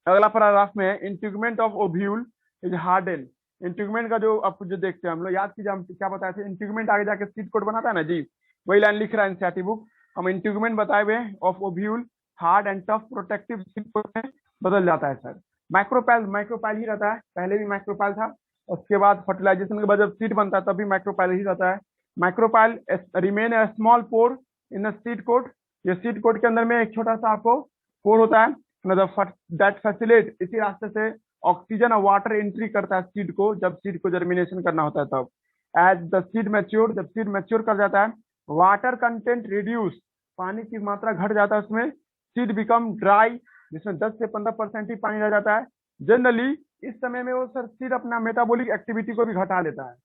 अगला पैराग्राफ में है, integument of ovule is harden. Integument का जो आपको जो देखते हैं हम लोग, याद कीजिए हम क्या बताए थे, इंटीग्यूमेंट आगे जाके सीड कोड बनाता है ना जी, वही लाइन लिख रहा है एनसीईआरटी बुक। हम इंटीग्यूमेंट बताए हुए of ovule hard and tough protective seed code में बदल जाता है सर। माइक्रोपाइल, माइक्रोपाइल ही रहता है, पहले भी माइक्रोपाइल था, उसके बाद फर्टिलाइजेशन के बाद जब सीड बनता है तब भी माइक्रोपाइल ही रहता है। Micropyle remain a small pore in the seed coat. ये सीड कोड के अंदर में एक छोटा सा आपको पोर होता है दैट फैसिलिटेट, इसी रास्ते से ऑक्सीजन और वाटर एंट्री करता है सीड को, जब सीड को जर्मिनेशन करना होता है तब। एज द सीड मैच्योर, जब सीड मैच्योर कर जाता है, वाटर कंटेंट रिड्यूस, पानी की मात्रा घट जाता है उसमें, सीड बिकम ड्राई, जिसमें 10 से 15% ही पानी रह जाता है। जनरली इस समय में वो सर सीड अपना मेटाबॉलिक एक्टिविटी को भी घटा लेता है,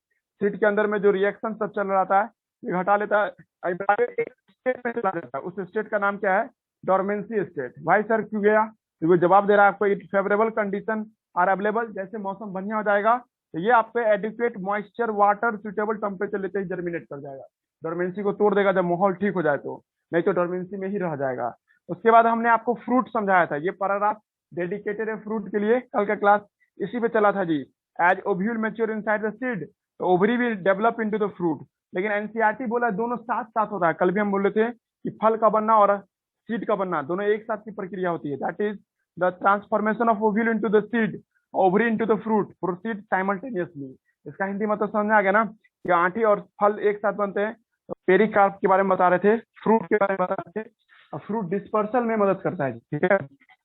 सीड के अंदर में जो रिएक्शन सब चल रहा था ये घटा लेता है, एक स्टेट में चला जाता है। उस स्टेट का नाम क्या है? Dormancy state. भाई सर क्यों गया? क्योंकि जवाब दे रहा है आपको, it favourable condition are available, जैसे मौसम बढ़िया हो जाएगा तो ये आपको adequate moisture, water, suitable temperature लेते ही जर्मिनेट कर जाएगा, डोरमेंसी को तोड़ देगा जब माहौल ठीक हो जाए तो, नहीं तो डोरमेंसी में ही रह जाएगा। उसके बाद हमने आपको फ्रूट समझाया था, ये पैराग्राफ डेडिकेटेड है फ्रूट के लिए, कल का क्लास इसी पे चला था जी। As ovule mature inside the seed, तो ovary will develop into the fruit. लेकिन एनसीईआरटी बोला दोनों साथ साथ होता है, कल भी हम बोले थे कि फल का बनना और सीड का बनना दोनों एक साथ की प्रक्रिया होती है, that is the transformation of ovule into the seed, ovary into the fruit proceed simultaneously. इसका हिंदी मतलब समझ आ गया ना कि आंठी और फल एक साथ बनते हैं। तो पेरिकार्प के बारे में बता रहे थे, फ्रूट के बारे में बता रहे थे, और फ्रूट डिस्पर्सल में मदद करता है, ठीक है।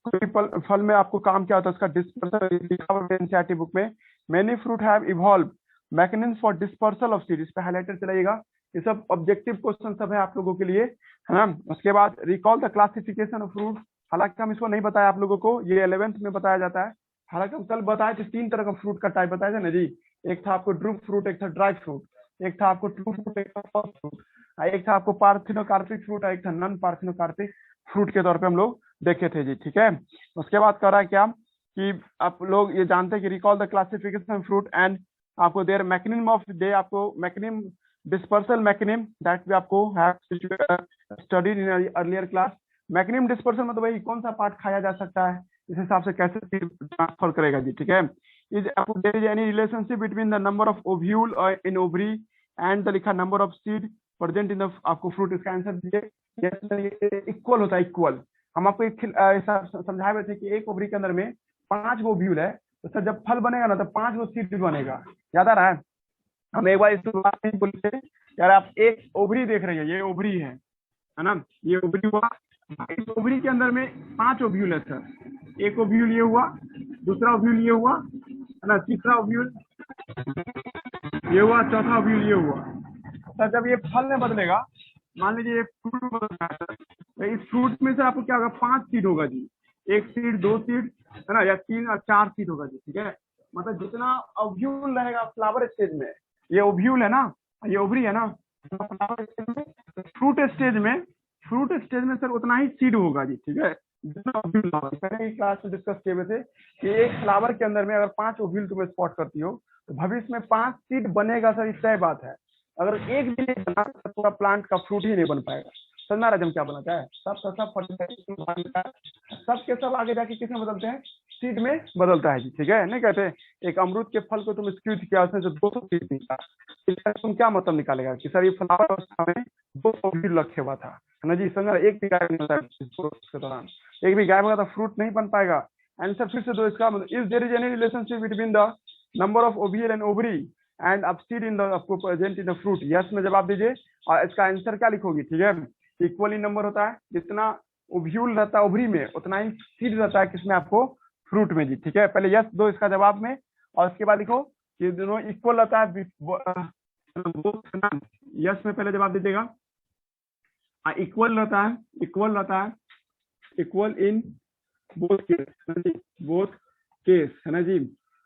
कोई फल में आपको काम क्या होता है उसका डिस्पर्सल लिखा हुआ है एनसीईआरटी बुक में। Many fruit have evolve mechanism for dispersal of seed, इस पे हाईलाइटर चलाइएगा, ये सब ऑब्जेक्टिव क्वेश्चन सब है आप लोगों के लिए, है ना। उसके बाद recall the classification of fruit, हालांकि हम इसको नहीं बताया आप लोगों को, ये 11th में बताया जाता है। हालांकि हम कल बताए थे 3 तरह का फ्रूट का टाइप बताए थे ना जी, एक था आपको ड्रूप फ्रूट, एक था ड्राई फ्रूट, एक था आपको ट्रू फ्रूट, एक था फॉल्स फ्रूट, एक था आपको पार्थिनोकार्पिक फ्रूट, एक था नॉन पार्थिनोकार्पिक फ्रूट के तौर पे हम लोग देखे थे जी, ठीक है। उसके बाद कर रहा है क्या कि आप लोग ये जानते हैं कि recall the classification of fruit and आपको देयर मैकेनिज्म ऑफ डे, आपको मैकेनिज्म डिस्पर्सल मैकेनिज्म दैट भी आपको have studied in earlier class. Mechanism dispersal मतलब वही कौन सा पार्ट खाया जा सकता है, इस हिसाब से कैसे ट्रांसफर करेगा जी, ठीक है। इज आपको there is any relationship between the number of ovule in ovary and the लिखा number of seed present in the आपको फ्रूट, इसका आंसर दीजिए। इक्वल होता है, इक्वल। हम आपको एक समझाए हुए थे कि एक ओवरी के अंदर में 5 ओव्यूल है, तो सर जब फल बनेगा ना तो 5 सीड बनेगा, याद आ रहा है। हम एक बार शुरुआत में बोले थे यार आप एक ओवरी देख रहे हैं, ये ओवरी है ना, ये ओवरी हुआ, इस ओवरी के अंदर में 5 ओव्यूल है सर, एक ओव्यूल ये हुआ, दूसरा ओव्यूल ये हुआ, है ना, तीसरा ओव्यूल ये हुआ, चौथा ओव्यूल ये हुआ। सर जब ये फल में बदलेगा, मान लीजिए ये फ्रूट बदल रहा है, तो इस फ्रूट में से आपको क्या होगा, 5 सीड होगा जी, 1 सीड 2 सीड, है ना, या 3 और 4 सीड होगा जी, ठीक है। मतलब जितना ओव्यूल रहेगा फ्लावर स्टेज में, ये ओव्यूल है ना, ये ओवरी है ना, फ्रूट स्टेज में सर उतना ही सीड होगा जी, ठीक है। जितना ओव्यूल पहले ही क्लास में डिस्कस किए हुए थे कि एक फ्लावर के अंदर में अगर 5 ओव्यूल तुम्हें स्पॉट करती हो तो भविष्य में 5 सीड बनेगा सर, इस तय बात है। अगर एक भी नहीं बना तो पूरा प्लांट का फ्रूट ही नहीं बन पाएगा। समझना रहा हम क्या बनाता है, सब का सब सब के सब आगे जाके किसमें बदलते हैं, सीड में बदलता है जी, ठीक है। नहीं कहते एक अमरूद के फल को तुम स्क्यूज किया, उसमें से 200 सीड निकला, इसका तुम क्या मतलब निकालेगा कि सर ये फ्लावर अवस्था में 200 सीड रखे हुआ था, है ना जी। समझ, एक भी गायब नहीं होता के दौरान, एक भी गायब होगा तो फ्रूट नहीं बन पाएगा। आंसर फिर से दो इसका, if there is any relationship between the number of ovule and ovary and अब सीड इन द आपको present in the fruit, yes में जवाब दीजिए। और इसका आंसर क्या लिखोगी, ठीक है। इक्वली नंबर होता है, जितना ओव्यूल रहता है ओवरी में उतना ही सीड रहता है किसमें, आपको फ्रूट में जी, ठीक है। पहले यस दो इसका जवाब में, और उसके बाद लिखो कि दोनों इक्वल रहता है। यस में पहले जवाब दीजिएगा, इक्वल रहता है, इक्वल रहता है, equal in both case, both case, है ना जी।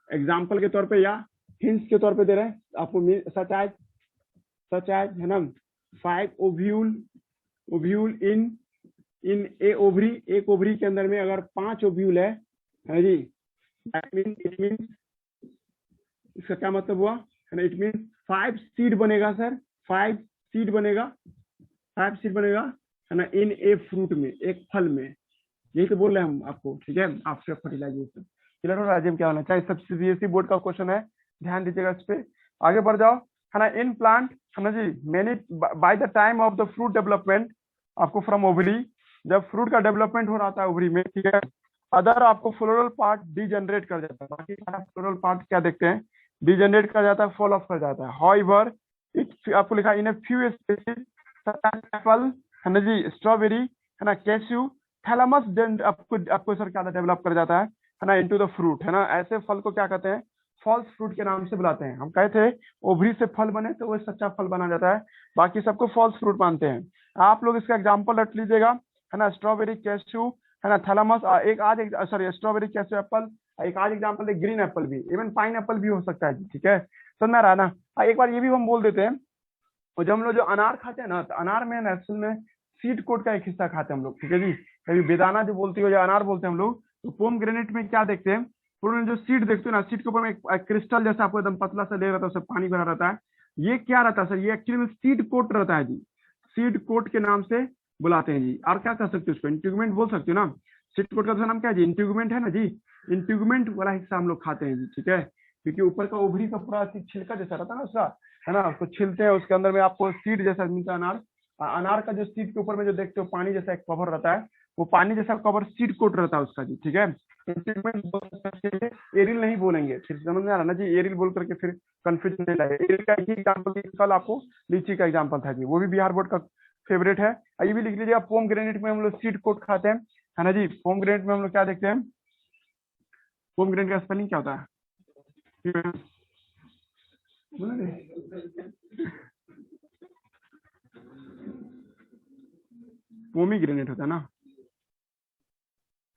एग्जाम्पल के तौर पे या हिंट्स के तौर पे दे रहे हैं आपको, सच एज है ना 5 ओव्यूल इन ए ओवरी, एक ओवरी के अंदर में अगर 5 ओव्यूल है ना जी, इट मीन इसका क्या मतलब हुआ, है ना, इट मीन 5 सीड बनेगा सर, 5 सीड बनेगा, 5 सीड बनेगा, है ना, इन ए फ्रूट में, एक फल में। यही तो बोल रहे हैं हम आपको, ठीक है। आफ्टर फर्टिलाइजेशन क्लियर हो रहा है क्या होना चाहिए, सब सीबीएसई बोर्ड का क्वेश्चन है, ध्यान दीजिएगा इस पे। आगे बढ़ जाओ, है ना। इन प्लांट, है ना जी, many by the time of the fruit development, आपको फ्रॉम ओवरी, जब फ्रूट का डेवलपमेंट हो रहा था ओवरी में, ठीक है, अदर आपको फ्लोरल पार्ट डिजनरेट कर जाता है, बाकी सारा फ्लोरल पार्ट क्या देखते हैं, डिजनरेट कर जाता है, फॉल ऑफ कर जाता है। हाउएवर इट, आपको लिखा इन ए फ्यू स्पीशीज एप्पल, है ना जी, स्ट्रॉबेरी, है ना, कैश्यू, थैलामस आपको सर क्या डेवलप कर जाता है ना, इनटू द फ्रूट, है ना। ऐसे फल को क्या कहते हैं, फॉल्स फ्रूट के नाम से बुलाते हैं। हम कहे थे ओवरी से फल बने तो वो सच्चा फल बना जाता है, बाकी सबको फॉल्स फ्रूट मानते हैं। आप लोग इसका एग्जांपल रख लीजिएगा, है ना, स्ट्रॉबेरी, कैश्यू, है ना, थैलामस, एक आज सॉरी स्ट्रॉबेरी, कैश्यू, एप्पल, एक आज एग्जांपल है ग्रीन एप्पल भी, इवन पाइन एप्पल भी हो सकता है, ठीक है। समझ में आ रहा है ना। एक बार ये भी हम बोल देते हैं, और जब हम लोग जो अनार खाते हैं ना, तो अनार में असल में सीड कोट का एक हिस्सा खाते हैं हम लोग, ठीक है जी। कभी बेदाना जो बोलती हो या अनार बोलते हैं हम लोग, तो पोमग्रेनेट में क्या देखते हैं, पूरे जो सीड देखते हो ना, सीड के ऊपर में एक क्रिस्टल जैसा आपको एकदम पतला सा ले रहता है, उससे पानी भरा रहता है। ये क्या रहता है सर, ये एक्चुअली में सीड कोट रहता है जी, सीड कोट के नाम से बुलाते हैं जी। और क्या कह सकते हो उसको, इंट्यूगमेंट बोल सकते हो ना। सीड कोट का दूसरा नाम क्या है जी, इंट्यूगमेंट है ना जी। इंट्यूगमेंट वाला हिस्सा हम लोग खाते हैं जी, ठीक है, क्योंकि ऊपर का ओवरी का पूरा छिलका जैसा रहता है ना उसका, है ना, उसको छिलते हैं, उसके अंदर में आपको सीड जैसा मिलता है। अनार का जो सीड के ऊपर में जो देखते हो पानी जैसा एक कवर रहता है, वो पानी जैसा कवर सीड कोट रहता है उसका जी, ठीक है। एरिल नहीं बोलेंगे, फिर समझ में आ रहा ना जी, एरिल बोल करके फिर कंफ्यूजन नहीं लगे। एरिल का एक ही एग्जाम्पल कल आपको लीची का एग्जाम्पल था जी, वो भी बिहार बोर्ड का फेवरेट है। ये भी लिख लीजिए, पोमग्रेनेट में हम लोग सीड कोट खाते हैं, है ना जी। पोमग्रेनेट में हम लोग क्या देखते हैं, पोमग्रेनेट का स्पेलिंग क्या होता है, पोमीग्रेनेट होता है ना,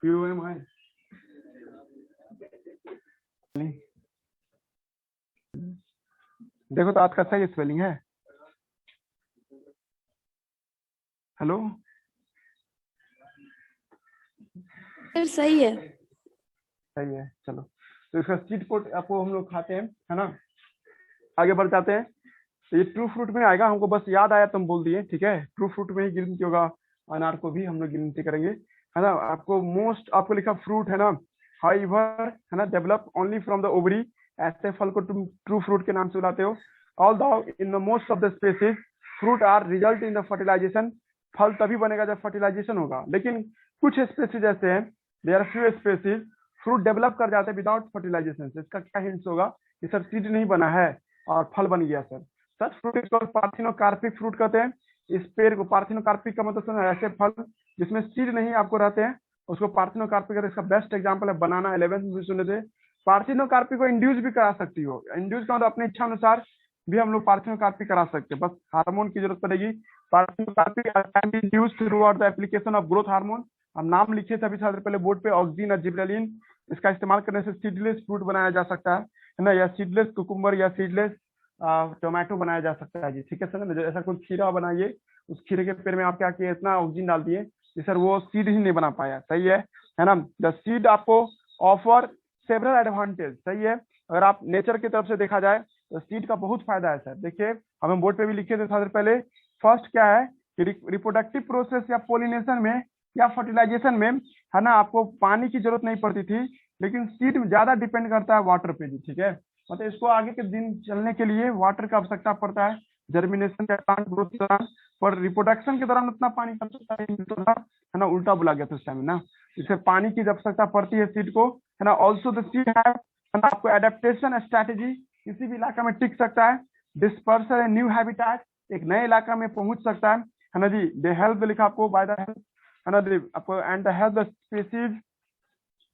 POMI। देखो तो आज का सही स्पेलिंग है, हेलो सर सही है। सही है, चलो। तो इसका सीड कोट आपको हम लोग खाते हैं, है ना। आगे बढ़ जाते हैं, तो ये ट्रू फ्रूट में आएगा, हमको बस याद आया तुम बोल दिए, ठीक है। ट्रू फ्रूट में ही गिनती होगा, अनार को भी हम लोग गिनती करेंगे, है ना। आपको मोस्ट आपको लिखा फ्रूट, है ना, हाउएवर, है ना, develop only from the ovary, ऐसे फल को तुम ट्रू फ्रूट के नाम से बुलाते हो। Although in the most of the species fruit are result in the fertilization, फल तभी बनेगा जब फर्टिलाइजेशन होगा, लेकिन कुछ स्पेसीज ऐसे हैं, there are few species fruit develop कर जाते हैं विदाउट फर्टिलाइजेशन। इसका क्या हिंट्स होगा कि सर सीड नहीं बना है और फल बन गया सर। सच फ्रूट को पार्थिनोकार्पिक फ्रूट कहते हैं। इस पेड़ को पार्थिनोकार्पिक का मतलब सुना, ऐसे फल जिसमें सीड नहीं आपको रहते हैं उसको पार्थिनोकार्पिक कहते हैं। इसका बेस्ट एग्जांपल है बनाना, 11th में सुने थे। पार्थिनोकार्पिक को इंड्यूस भी करा सकती हो, इंड्यूस का मतलब अपनी इच्छा अनुसार भी हम लोग पार्थिनोकार्पिक करा सकते हैं, बस हार्मोन की जरूरत पड़ेगी। Parthenocarpic can be induced through out the application of growth hormone. हम नाम लिखे थे अभी थोड़ी देर पहले बोर्ड पे, ऑक्सिन और जिबरेलिन। इसका इस्तेमाल करने से सीडलेस फ्रूट बनाया जा सकता है ना, या सीडलेस कुकुम्बर या सीडलेस टोमेटो बनाया जा सकता है जी, ठीक है सर। ऐसा कोई खीरा बनाइए, उस खीरे के पेड़ में आप क्या किए, इतना ऑक्सीजन डाल दिए कि सर वो सीड ही नहीं बना पाया, सही है ना। द सीड आपको ऑफर सेवरल एडवांटेज, सही है। अगर आप नेचर की तरफ से देखा जाए तो सीड का बहुत फायदा है सर। देखिए हम बोर्ड पे भी लिखे थे थोड़ा देर पहले। फर्स्ट क्या है कि रिप्रोडक्टिव प्रोसेस या पोलिनेशन में या फर्टिलाइजेशन में है ना आपको पानी की जरूरत नहीं पड़ती थी, लेकिन सीड ज्यादा डिपेंड करता है वाटर पे जी, ठीक है। मतलब इसको आगे के दिन चलने के लिए वाटर की आवश्यकता पड़ता है, जर्मिनेशन या प्लांट ग्रोथ के दौरान, पर रिप्रोडक्शन के दौरान उतना पानी की आवश्यकता नहीं मिलता था, है ना, उल्टा बोला गया था उस टाइम ना। इसे पानी की आवश्यकता पड़ती है सीड को, है ना। ऑल्सो द सीड है ना आपको एडेप्टेशन स्ट्रैटेजी, किसी भी इलाका में टिक सकता है, डिस्पर्सल न्यू हैबिटेट, एक नए इलाका में पहुंच सकता है ना जी। दे हेल्प लिखा आपको बाय द हेल्प, है ना, आपको and the help the species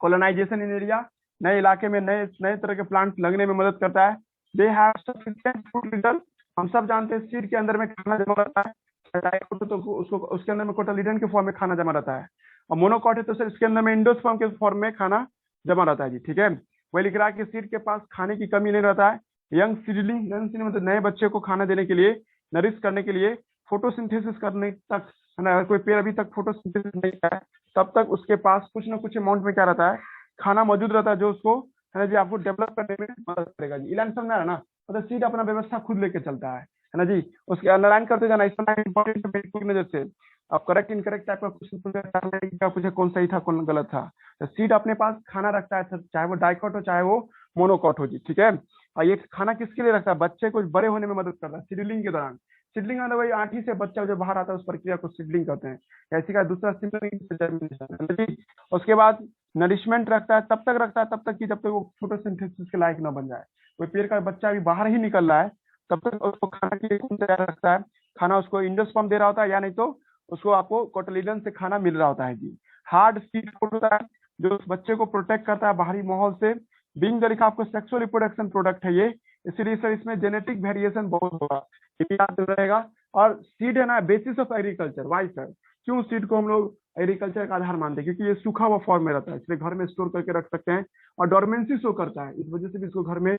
colonization in area, नए इलाके में नए नए तरह के प्लांट लगने में मदद करता है। They have sufficient food result, हम सब जानते हैं सीड के अंदर में खाना जमा रहता है, तो उसको उसके अंदर में कोटालिडन के फॉर्म में खाना जमा रहता है, और मोनोकॉट है तो सर इसके अंदर में एंडोस्पर्म के फॉर्म में खाना जमा रहता है जी, ठीक है। वही लिख रहा है कि सीड के पास खाने की कमी नहीं रहता है। यंग सीडलिंग मतलब नए बच्चे को खाना देने के लिए, नरिश करने के लिए, फोटोसिंथेसिस करने तक, है ना, अगर कोई पेड़ अभी तक फोटोसिंथेसिस नहीं किया है तब तक उसके पास कुछ ना कुछ अमाउंट में क्या रहता है, खाना मौजूद रहता है, जो उसको, है ना जी, आपको डेवलप करने में मदद करेगा जी। इलान समझ रहा है ना, मतलब सीड अपना व्यवस्था खुद लेके चलता है ना जी। उसके अंडरलाइन करते जाना, इसमें इंपॉर्टेंट की नजर से आप करेक्ट इनकरेक्ट टाइप का क्वेश्चन पूछे, कौन सही था कौन गलत था। तो सीड अपने पास खाना रखता है, चाहे वो डाइकॉट हो चाहे वो मोनोकॉट हो जी, ठीक है। और ये खाना किसके लिए रखता है, बच्चे को बड़े होने में मदद करता है सीडलिंग के दौरान। सीडलिंग मतलब वही आंठी से बच्चा जो बाहर आता है उस प्रक्रिया को सीडलिंग कहते हैं। ऐसी का दूसरा सिंपल। उसके बाद नरिशमेंट रखता है, तब तक रखता है तब तक कि जब तक वो फोटोसिंथेसिस के लायक न बन जाए। कोई पेड़ का बच्चा अभी बाहर ही निकल रहा है तब तक उसको खाना के लिए कौन तैयार रखता है, खाना उसको इंडोस्पर्म दे रहा होता है, या नहीं तो उसको आपको कोटालिडन से खाना मिल रहा होता है जी। हार्ड सीड कोट होता है जो उस बच्चे को प्रोटेक्ट करता है बाहरी माहौल से। बीइंग द लिखा आपको सेक्सुअल रिप्रोडक्शन प्रोडक्ट है ये, इसीलिए सर इसमें जेनेटिक वेरिएशन बहुत होगा, ये भी याद रहेगा। और सीड है ना basis of agriculture, why sir, क्यों सीड को हम लोग एग्रीकल्चर का आधार मानते हैं, क्योंकि ये सूखा हुआ फॉर्म में रहता है, इसलिए घर में स्टोर करके रख सकते हैं, और डोरमेंसी शो करता है, इस वजह से भी इसको घर में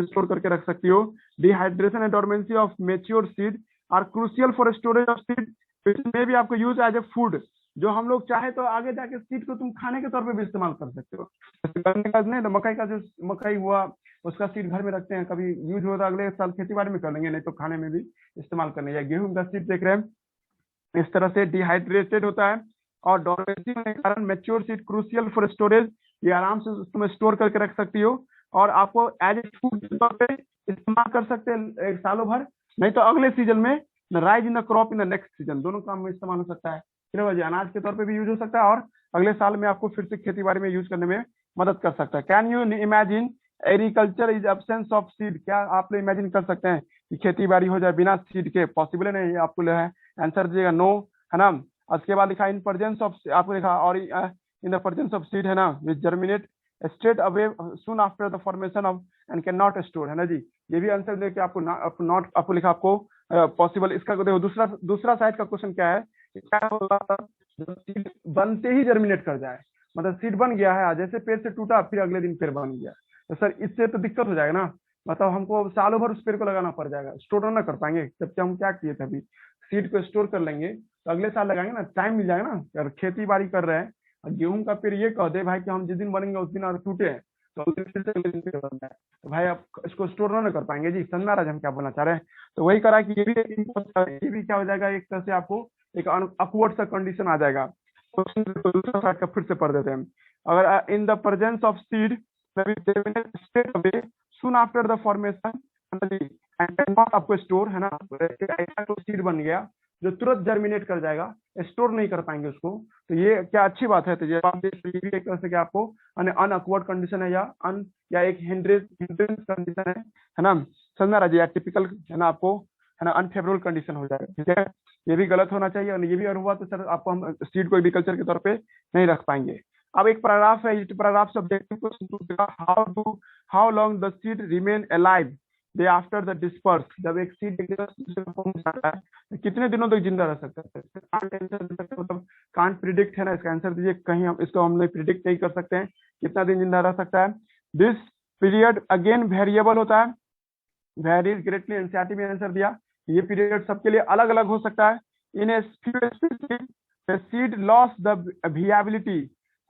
स्टोर करके रख सकती हो। Dehydration and dormancy of mature seed are crucial for storage of seed, में भी आपको यूज एज ए फूड, जो हम लोग चाहे तो आगे जाके सीड को तुम खाने के तौर पे भी इस्तेमाल कर सकते हो। नहीं तो मकई का जो मकई हुआ उसका सीड घर में रखते हैं, कभी यूज हो तो अगले साल खेती बाड़ी में कर लेंगे, नहीं तो खाने में भी इस्तेमाल करने। या गेहूं का सीड देख रहे हैं इस तरह से डिहाइड्रेटेड होता है, और डोरमेंसी होने के कारण mature seed crucial for storage, ये आराम से तुम स्टोर करके रख सकती हो, और आपको एज ए फूड के तौर पे इस्तेमाल कर सकते हैं सालों भर, नहीं तो अगले सीजन में rise in the crop in the next season, दोनों काम में इस्तेमाल हो सकता है। वजह अनाज के तौर पे भी यूज हो सकता है, और अगले साल में आपको फिर से खेती बाड़ी में यूज करने में मदद कर सकता है। Can you imagine agriculture is absence of seed, क्या आप लोग इमेजिन कर सकते हैं कि खेती बाड़ी हो जाए बिना सीड के, पॉसिबल नहीं है, आपको है आंसर दीजिएगा नो, है ना। उसके बाद लिखा इन प्रेजेंस ऑफ, आपको लिखा और in the presence of seed, है ना, which germinate straight away soon after the formation of and can not store, है ना जी। ये भी आंसर देके आपको नॉट आपको लिखा आपको पॉसिबल। इसका देखो दूसरा साइड का क्वेश्चन क्या है, क्या होगा सीड बनते ही जर्मिनेट कर जाए, मतलब सीड बन गया है, जैसे पेड़ से टूटा फिर अगले दिन पेड़ बन गया, तो सर इससे तो दिक्कत हो जाएगा ना, मतलब हमको सालों भर उस पेड़ को लगाना पड़ जाएगा, स्टोर ना कर पाएंगे। जबकि हम क्या किए थे अभी, सीड को स्टोर कर लेंगे तो अगले साल लगाएंगे ना, टाइम मिल जाएगा ना। अगर खेती बाड़ी कर रहे हैं और गेहूं का पेड़ ये कह दे भाई कि हम जिस दिन बनेंगे उस दिन और टूटे हैं तो उस दिन फिर से अगले दिन पेड़ बनना है, तो भाई आप इसको स्टोर ना कर पाएंगे जी। समझ रहा है हम क्या बोलना चाह रहे हैं। तो वही करा कि ये भी क्या हो जाएगा, एक तरह से आपको एक अपवर्ड सा कंडीशन आ जाएगा। तो दूसरा साइड का फिर से पढ़ देते हैं। अगर इन the presence of seed straight away soon after the formation and not आपको स्टोर, है ना, ऐसा तो सीड बन गया जो तुरंत जर्मिनेट कर जाएगा, स्टोर नहीं कर पाएंगे उसको, तो ये क्या अच्छी बात है। तो ये एक तरह से क्या आपको अनअक्वर्ड कंडीशन है, या एक हिंड्रेंस कंडीशन है ना, समझना रहा टिपिकल, है ना, आपको, है ना, अनफेवरेबल कंडीशन हो जाएगा, ठीक है। ये भी गलत होना चाहिए, और ये भी अगर हुआ तो सर आपको हम सीड को एग्रीकल्चर के तौर पे नहीं रख पाएंगे। अब एक पैराग्राफ है, इस पैराग्राफ से objective question, how long the seed remain alive day after the disperse, जब एक सीड पहुंच जाता है कितने दिनों तक जिंदा रह सकता है, मतलब कांट प्रिडिक्ट, है ना, इसका आंसर दीजिए। कहीं हम इसको हम लोग प्रिडिक्ट नहीं कर सकते हैं कितना दिन जिंदा रह सकता है। दिस पीरियड अगेन वेरिएबल होता है, वेरीज ग्रेटली, एनसीईआरटी में आंसर दिया, ये पीरियड सबके लिए अलग अलग हो सकता है। In a seed loss the viability,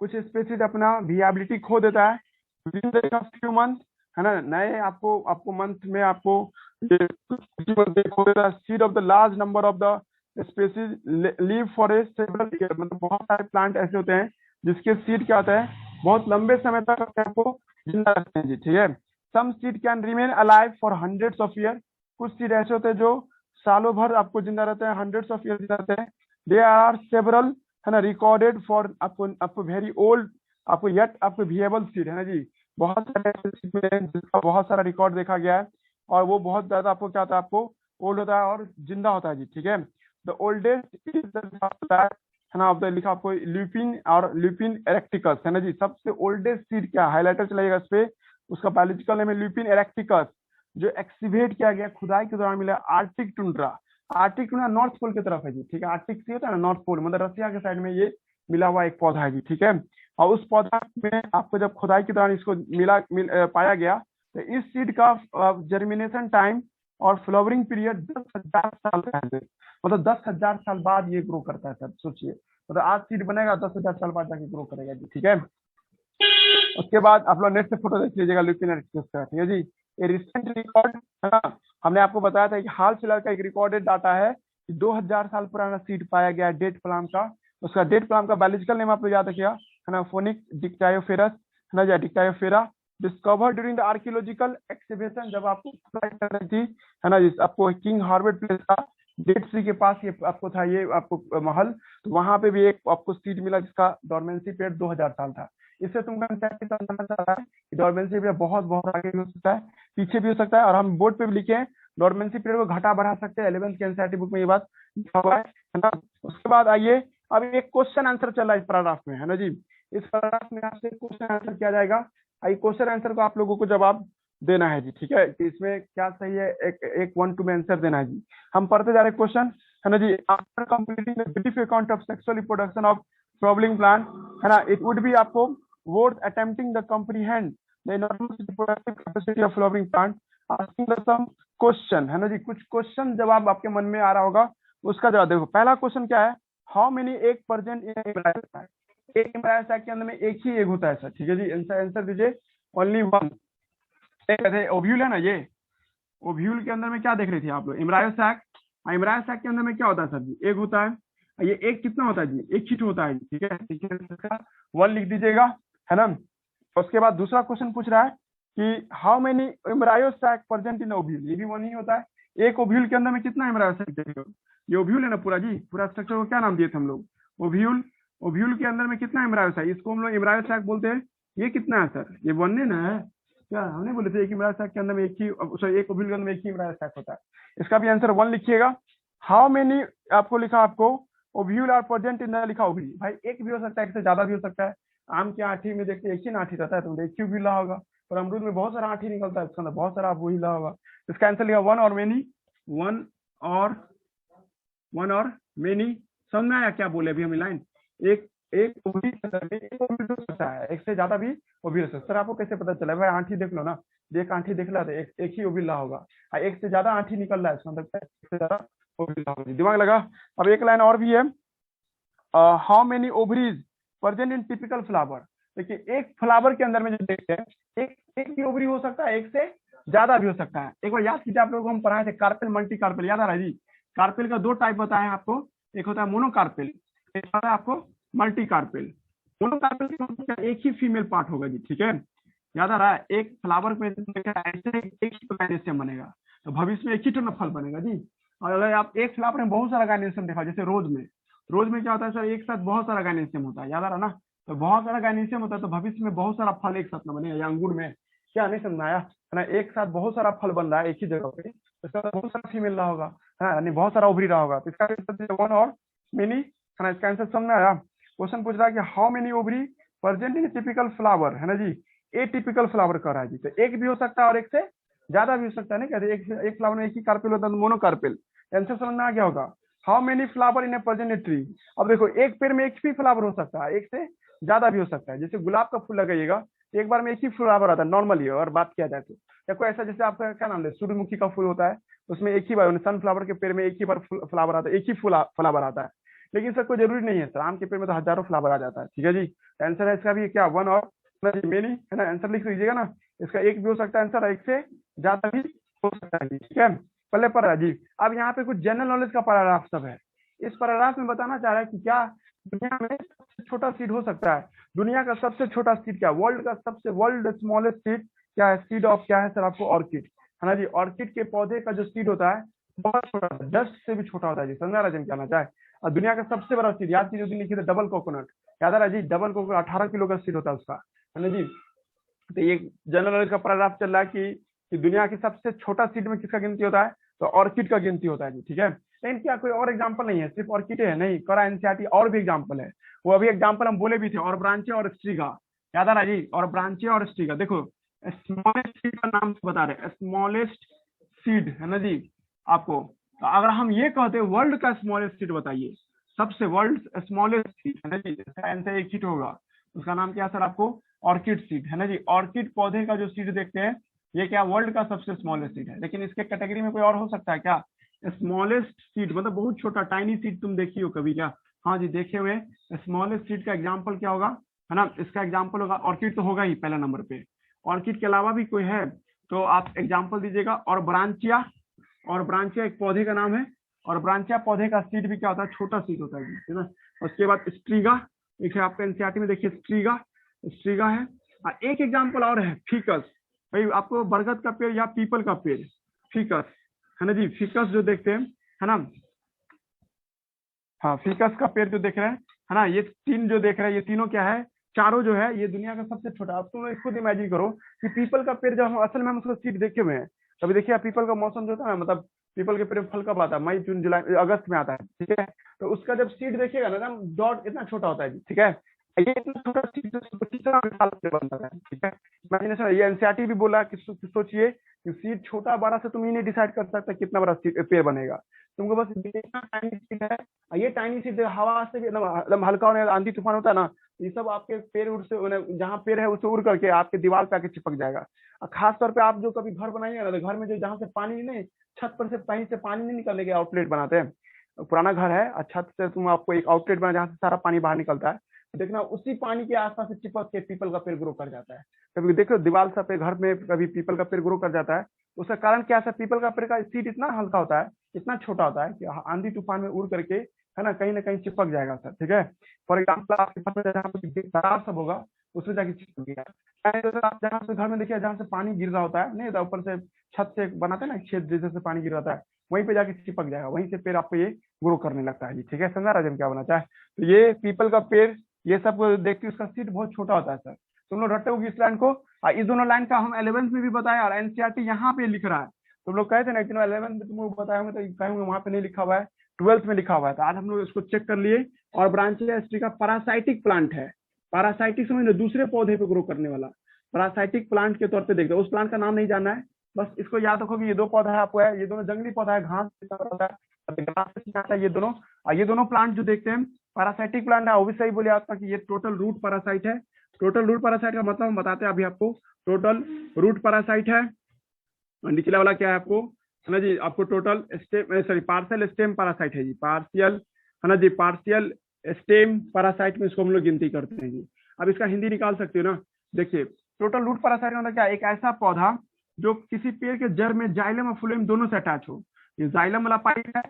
कुछ स्पीसीज अपना वियाबिलिटी खो देता है within the few month, है ना, नए आपको आपको मंथ में आपको seed of the large number of the species leave for a several year, मतलब बहुत सारे प्लांट ऐसे होते हैं जिसके सीड क्या होता है बहुत लंबे समय तक आपको जिंदा रखते हैं जी, ठीक है। Some seed can remain alive for hundreds of year, कुछ सीड ऐसे होते हैं जो सालों भर आपको जिंदा रहते हैं, हंड्रेड्स ऑफ ईयर जिंदा रहते हैं। दे आर सेवरल, है ना, रिकॉर्डेड फॉर आपको वेरी ओल्ड, आपको येट आपको विएबल सीड, है ना जी, बहुत सारे सीड में जिसका बहुत सारा रिकॉर्ड देखा गया है और वो बहुत ज्यादा आपको क्या होता है आपको ओल्ड होता है और जिंदा होता है जी, ठीक है। द ओल्डेस्ट इज है ना, लिखा आपको ल्यूपिन और ल्यूपिन इरेक्टिकस, है ना जी, सबसे ओल्डेस्ट सीड क्या हाईलाइटर चलेगा इस पे, उसका बायोलॉजिकल नेम है ल्यूपिन इरेक्टिकस, जो एक्सीवेट किया गया खुदाई के दौरान मिला arctic tundra. Arctic tundra north pole की तरफ है जी, ठीक है, आर्टिक सी होता है ना नॉर्थ पोल, मतलब रसिया के साइड में ये मिला हुआ एक पौधा है जी, ठीक है। और उस पौधा में आपको जब खुदाई के दौरान इसको पाया गया तो इस सीड का जर्मिनेशन टाइम और फ्लावरिंग पीरियड 10,000 साल का है, मतलब 10,000 साल बाद ये ग्रो करता है सर, सोचिए, मतलब आज सीड बनेगा 10,000 साल बाद जाके ग्रो करेगा जी, ठीक है। उसके बाद आप लोग नेट से फोटो देख लीजिएगा ल्यूपिन इरेक्टिकस का, ठीक है जी। ये रिसेंट रिकॉर्ड है ना, हमने आपको बताया था कि हाल फिलहाल का एक रिकॉर्डेड डाटा है कि 2000 साल पुराना सीड पाया गया डेट प्लाम का, उसका डेट प्लाम का बायोलॉजिकल नेम आप लोग याद रखिएगा, है ना, फोनिक डिक्टायोफेरस, है ना, dactylifera, discover during the archaeological exhibition, जब आपको कर रही थी, है ना, जिस आपको किंग हार्वेट प्लेस का डेड सी के पास ये आपको था, ये आपको महल, तो वहां पे भी एक आपको सीड मिला जिसका डोरमेंसी पीरियड 2000 साल था। इससे तुमको जानना चाह रहा है कि डोरमेंसी पीरियड बहुत बहुत आगे भी हो सकता है, पीछे भी हो सकता है, और हम बोर्ड पे भी लिखे हैं डोरमेंसी पीरियड को घटा बढ़ा सकते हैं, 11th के एनसीईआरटी बुक में ये बात लिखा हुआ है ना। उसके बाद आइए, अब एक क्वेश्चन आंसर चल रहा है इस पैराग्राफ में, है ना जी, इस पैराग्राफ में आपसे क्वेश्चन आंसर किया जाएगा, आई क्वेश्चन आंसर को आप लोगों को जवाब देना है जी, ठीक है, कि इसमें क्या सही है, एक 1-2 में आंसर देना है जी। हम पढ़ते जा रहे क्वेश्चन, है ना जी। After completing the brief account of sexual reproduction of flowering plant, है ना, इट वुड बी आपको worth attempting the comprehend the enormous reproductive capacity of flowering plant, asking the some question, है ना जी, कुछ क्वेश्चन जवाब आपके मन में आ रहा होगा, उसका जवाब देखो। पहला क्वेश्चन क्या है, how many egg present in embryo sac, एक एम्ब्रायो सैक के अंदर में एक ही एग होता है सर, ठीक है जी, आंसर दीजिए, ओनली वन। कहते ओव्यूल है ना, ये ओव्यूल के अंदर में क्या देख रहे थे आप लोग, एम्ब्रायो सैक, एम्ब्रायो सैक के अंदर में क्या होता है सर जी, एग होता है, ये एक कितना होता है जी, एक शीट होता है, ठीक है, 1 लिख दीजिएगा, है ना। उसके बाद दूसरा क्वेश्चन पूछ रहा है कि how many embryo sac present in ovule, ये भी 1 ही होता है, एक ओव्यूल के अंदर में कितना एम्ब्रायो सैक देखेगा, ये ओव्यूल है ना पूरा जी, पूरा स्ट्रक्चर को क्या नाम दिए थे हम लोग, ओव्यूल, ओव्यूल के अंदर में कितना एम्ब्रायो सैक, इसको हम लोग एम्ब्रायो सैक बोलते हैं। ये कितना है सर, ये 1 ना है क्या, हमने बोले थे एक एम्ब्रायो सैक के अंदर में एक ही, सॉरी एक ओव्यूल के अंदर में एक ही एम्ब्रायो सैक होता है, इसका भी आंसर 1 लिखिएगा। हाउ मेनी आपको लिखा, आपको ओव्यूल आर प्रेजेंट इन, लिखा ओव्यूल, भाई एक भी हो सकता है, एक से ज्यादा भी हो सकता है, आम की आंठी में देखते एक ही आंठी रहता है, तो एक ही ओव्यूल होगा, और अमरूद में बहुत सारा आंठी निकलता है, इसके अंदर बहुत सारा ओव्यूल होगा, इसका आंसर लिखा 1 और मेनी, 1 और मेनी, समझ में आया क्या बोले अभी हम लाइन, एक एक ओव्यूल के अंदर में एक ओव्यूल हो सकता है, एक से ज्यादा भी ओव्यूल हो सकता है। सर आपको कैसे पता चला, भाई आंठी देख लो ना, एक आंठी देख ला तो एक ही ओव्यूल होगा, एक से ज्यादा आंठी निकल रहा है, इसका मतलब एक से ज्यादा ओव्यूल होगा, दिमाग लगा। अब एक लाइन और भी है, how many ovaries present in typical flower, देखिए एक फ्लावर के अंदर में जो देखते हैं एक ही ओवरी हो सकता है, एक से ज्यादा भी हो सकता है। एक बार याद कीजिए, आप लोगों को हम पढ़ाए थे कार्पेल मल्टी कार्पेल, याद आ रहा है जी, कार्पेल का 2 टाइप बताए हैं आपको, एक होता है मोनोकार्पेल, एक होता है आपको मल्टी कार्पेल। मोनोकार्पेल एक ही फीमेल पार्ट होगा जी, ठीक है, याद आ रहा है, एक फ्लावर में ऐसे एक ही गाइनेशियम बनेगा, तो भविष्य में एक ही टन फल बनेगा जी। और अगर आप एक फ्लावर में बहुत सारा गाइनेशियम देखा, जैसे रोज में क्या होता है सर, एक साथ बहुत सारा गाइनेशियम होता है, याद आ रहा ना, तो बहुत सारा गाइनेशियम होता है, तो भविष्य में बहुत सारा फल एक साथ में बनेगा, या अंगूर में, क्या नहीं समझ आया, है ना, एक साथ बहुत सारा फल बन रहा है एक ही जगह पे, तो इसका बहुत सारा फीमेल रहा होगा, है यानी बहुत सारा ओवरी रहा होगा, तो इसका आंसर 1 और मेनी, है ना, इसका आंसर समझ में आया। क्वेश्चन पूछ रहा है कि how many ovary present in typical flower, है ना जी, ए टिपिकल फ्लावर कर रहा है जी, तो एक भी हो सकता है और एक से ज्यादा भी हो सकता है, नहीं कहते एक फ्लावर में एक ही कार्पेल होता है, मोनोकार्पेल, आंसर समझ में आ गया होगा। How many flower in A present tree, अब देखो एक पेड़ में एक ही फ्लावर हो सकता है, एक से ज्यादा भी हो सकता है, जैसे गुलाब का फूल लगाइएगा एक बार में एक ही फ्लावर आता है नॉर्मली, और बात किया जाए तो, या कोई ऐसा जैसे आपका क्या नाम है सूर्यमुखी का फूल होता है, उसमें एक ही बार, सनफ्लावर के पेड़ में एक ही बार फ्लावर आता है, एक ही फ्लावर आता है, लेकिन सर कोई जरूरी नहीं है सर, आम के पेड़ में तो हजारों फ्लावर आ जाता है, ठीक है जी। आंसर है इसका भी क्या 1 और मेनी, है ना, आंसर लिख लीजिएगा ना, इसका एक भी हो सकता है आंसर, एक से ज्यादा भी हो सकता है जी, ठीक है। पहले पर जी अब यहाँ पे कुछ जनरल नॉलेज का पैराग्राफ सब है। इस पैराग्राफ में बताना चाह रहा है कि क्या दुनिया में सबसे छोटा सीड हो सकता है। दुनिया का सबसे छोटा सीड क्या, वर्ल्ड स्मॉलेस्ट सीड क्या है, सीड ऑफ क्या है सर आपको, ऑर्किड, है ना जी। ऑर्किड के पौधे का जो सीड होता है बहुत छोटा होता है, डस्ट से भी छोटा होता है जी, समझा राजन क्या चाहे। और दुनिया का सबसे बड़ा सीड याद कीजिए, लिखी थी डबल कोकोनट, याद है जी, डबल कोकोनट 18 किलो का सीड होता है उसका, है ना जी। तो ये जनरल नॉलेज का पैराग्राफ चल रहा है कि दुनिया की सबसे छोटा सीड में किसका गिनती होता है, तो ऑर्किड का गिनती होता है जी, ठीक है। लेकिन क्या कोई और एग्जांपल नहीं है, सिर्फ ऑर्किड है नहीं, करा एनसीईआरटी और भी एग्जांपल है। वो अभी एग्जांपल हम बोले भी थे, और ब्रांचे और स्ट्रीगा, याद आ रहा जी, और ब्रांचे और स्ट्रीगा। देखो स्मॉलेस्ट सीड का नाम बता रहे हैं, स्मॉलेस्ट सीड, है ना जी आपको। तो अगर हम ये कहते हैं वर्ल्ड का स्मॉलेस्ट सीड बताइए, सबसे वर्ल्ड स्मॉलेस्ट सीड, है ना जी, इसका आंसर एक हिट होगा, उसका नाम क्या सर आपको, ऑर्किड सीड, है ना जी। ऑर्किड पौधे का जो सीड देखते हैं ये क्या वर्ल्ड का सबसे स्मॉलेस्ट सीड है। लेकिन इसके कैटेगरी में कोई और हो सकता है क्या, स्मॉलेस्ट सीड मतलब बहुत छोटा, टाइनी सीड तुम देखी हो कभी क्या, हाँ जी देखे हुए। स्मॉलेस्ट सीड का एग्जाम्पल क्या होगा, है ना, इसका एग्जाम्पल होगा ऑर्किड, तो होगा ही पहला नंबर पे। ऑर्किड के अलावा भी कोई है तो आप एग्जाम्पल दीजिएगा। और ब्रांचिया एक पौधे का नाम है, और ब्रांचिया पौधे का सीड भी क्या होता है, छोटा सीड होता है, है ना। उसके बाद स्ट्रीगा, एक है आपका एनसीईआरटी में देखिए स्ट्रीगा है। एक एग्जाम्पल और है फिकस, भाई आपको बरगद का पेड़ या पीपल का पेड़, फिकस, है ना जी, फिकस जो देखते हैं, है ना, हाँ फिकस का पेड़ जो देख रहे हैं, है ना, ये तीन जो देख रहे हैं, ये तीनों क्या है, चारों जो है ये दुनिया का सबसे छोटा। अब तुम खुद इमेजिन करो कि पीपल का पेड़ जब हम असल में हम उसका सीड देखे हुए हैं, कभी देखिए पीपल का मौसम जो होता है, मतलब पीपल के पेड़ में फल कब आता है, मई जून जुलाई अगस्त में आता है, ठीक है। तो उसका जब सीड देखिएगा ना, डॉट इतना छोटा होता है जी, ठीक है। ये इतना छोटा सीड कितना विशाल पेड़ बनता है, ठीक है। इमेजिनेशन, ये एनसीईआरटी भी बोला कि सोचिए कि सीड छोटा बड़ा से तुम ही नहीं डिसाइड कर सकता कितना बड़ा पेड़ बनेगा, तुमको बस देखना टाइनी सीड है। ये टाइनी सीड हवा से भी एकदम हल्का होने, आंधी तूफान होता है ना, ये सब आपके पेड़ उड़ से, जहाँ पेड़ है उससे उड़ करके आपके दीवार पे आके चिपक जाएगा। और खास तौर पे आप जो कभी घर बनाइएगा ना, तो घर में जो जहाँ से पानी नहीं, छत पर से कहीं से पानी नहीं निकलने के आउटलेट बनाते हैं, पुराना घर है और छत से तुम आपको एक आउटलेट बना जहाँ से सारा पानी बाहर निकलता है, देखना उसी पानी के आसपास से चिपक के पीपल का पेड़ ग्रो कर जाता है। कभी देखो दीवार से पे घर में कभी पीपल का पेड़ ग्रो कर जाता है, उसका कारण क्या है, पीपल का पेड़ का सीड इतना हल्का होता है, इतना छोटा होता है कि आंधी तूफान में उड़ करके, है ना, कहीं ना कहीं चिपक जाएगा सर, ठीक है। फॉर एग्जाम्पल आपके पास जहाँ पे दरार सब होगा उसमें जाके चिपक गया, तो आप जहाँ से घर में देखिए जहाँ से पानी गिर रहा होता है, नहीं तो ऊपर से छत से बनाते हैं ना छेद जैसे से पानी गिर रहा है, वहीं पे जाके चिपक जाएगा, वहीं से पेड़ आपको ये ग्रो करने लगता है जी, ठीक है। समझा राजन क्या बोलना चाहे। तो ये पीपल का पेड़ ये सब देखते उसका सीड बहुत छोटा होता है सर, तुम लोग रटे होगी इस लाइन को। इस दोनों लाइन का हम 11th में भी बताया और एनसीईआरटी यहाँ पे लिख रहा है। तुम लोग कहते ना 11th में तुम बताया होंगे तो कहेंगे वहां पे नहीं लिखा हुआ है, 12th में लिखा हुआ है। तो आज हम लोग इसको चेक कर लिए। और ब्रांचिया एस्ट्रिका पैरासाइटिक प्लांट है, पैरासाइटिक समझ लो दूसरे पौधे पे ग्रो करने वाला, पैरासाइटिक प्लांट के तौर पे देखते हो। उस प्लांट का नाम नहीं जानना है, बस इसको याद रखो कि ये दो पौधा है आपको है, ये दोनों जंगली पौधा है, घास पौधा है, ये दोनों प्लांट जो देखते हैं पैरासाइटिक प्लांट है। वो भी सही बोले आपका कि ये टोटल रूट पैरासाइट है। टोटल रूट पैरासाइट का मतलब हम बताते हैं अभी आपको, टोटल रूट पैरासाइट है। निचला वाला क्या है आपको, है ना जी, आपको total stem sorry partial stem parasite है जी, पार्शियल, है ना जी, पार्शियल स्टेम पैरासाइट में इसको हम लोग गिनती करते हैं जी। अब इसका हिंदी निकाल सकते हो ना, देखिए टोटल रूट पैरासाइट मतलब क्या, एक ऐसा पौधा जो किसी पेड़ के जड़ में जाइलम और फ्लोएम दोनों से अटैच हो। ये जाइलम वाला पाइप है,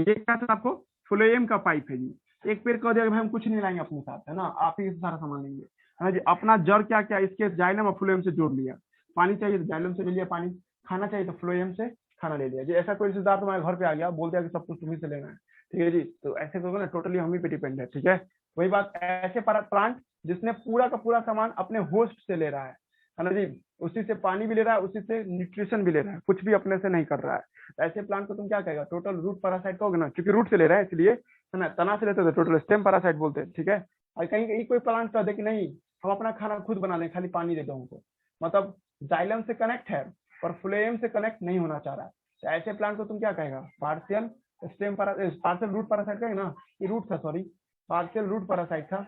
ये क्या है आपको फ्लोएम का पाइप है जी। एक पेड़ कह दिया भाई हम कुछ नहीं लाएंगे अपने साथ, है ना, आप ही सारा सामान लेंगे, है ना जी। अपना जड़ क्या क्या इसके जाइलम और फ्लोएम से जोड़ लिया, पानी चाहिए तो जाइलम से ले लिया पानी, खाना चाहिए तो फ्लोएम से खाना ले लिया जी। ऐसा कोई रिश्तेदार तुम्हारे घर पे आ गया, बोल दिया कि सब कुछ तुम्ही से लेना है, ठीक है जी, तो ऐसे करोगे ना टोटली हम ही पे डिपेंड है, ठीक है। वही बात ऐसे प्लांट जिसने पूरा का पूरा सामान अपने होस्ट से ले रहा है ना जी, उसी से पानी भी ले रहा है, उसी से न्यूट्रिशन भी ले रहा है, कुछ भी अपने से नहीं कर रहा है। ऐसे प्लांट को तुम क्या कहेगा, टोटल रूट पैरासाइट कहोगे ना, क्योंकि रूट से ले रहा है इसलिए, है ना, तना से लेते थे टोटल स्टेम पैरासाइट बोलते हैं, ठीक है। और कहीं कोई प्लांट कह दे कि नहीं हम अपना खाना खुद बना लें, खाली पानी दे दो हमको, मतलब जाइलम से कनेक्ट है और फ्लोएम से कनेक्ट नहीं होना चाह रहा है, तो ऐसे प्लांट को तुम क्या कहेगा, partial stem partial root parasite कहेगा ना, ये रूट था, सॉरी पार्शियल रूट पैरासाइट था,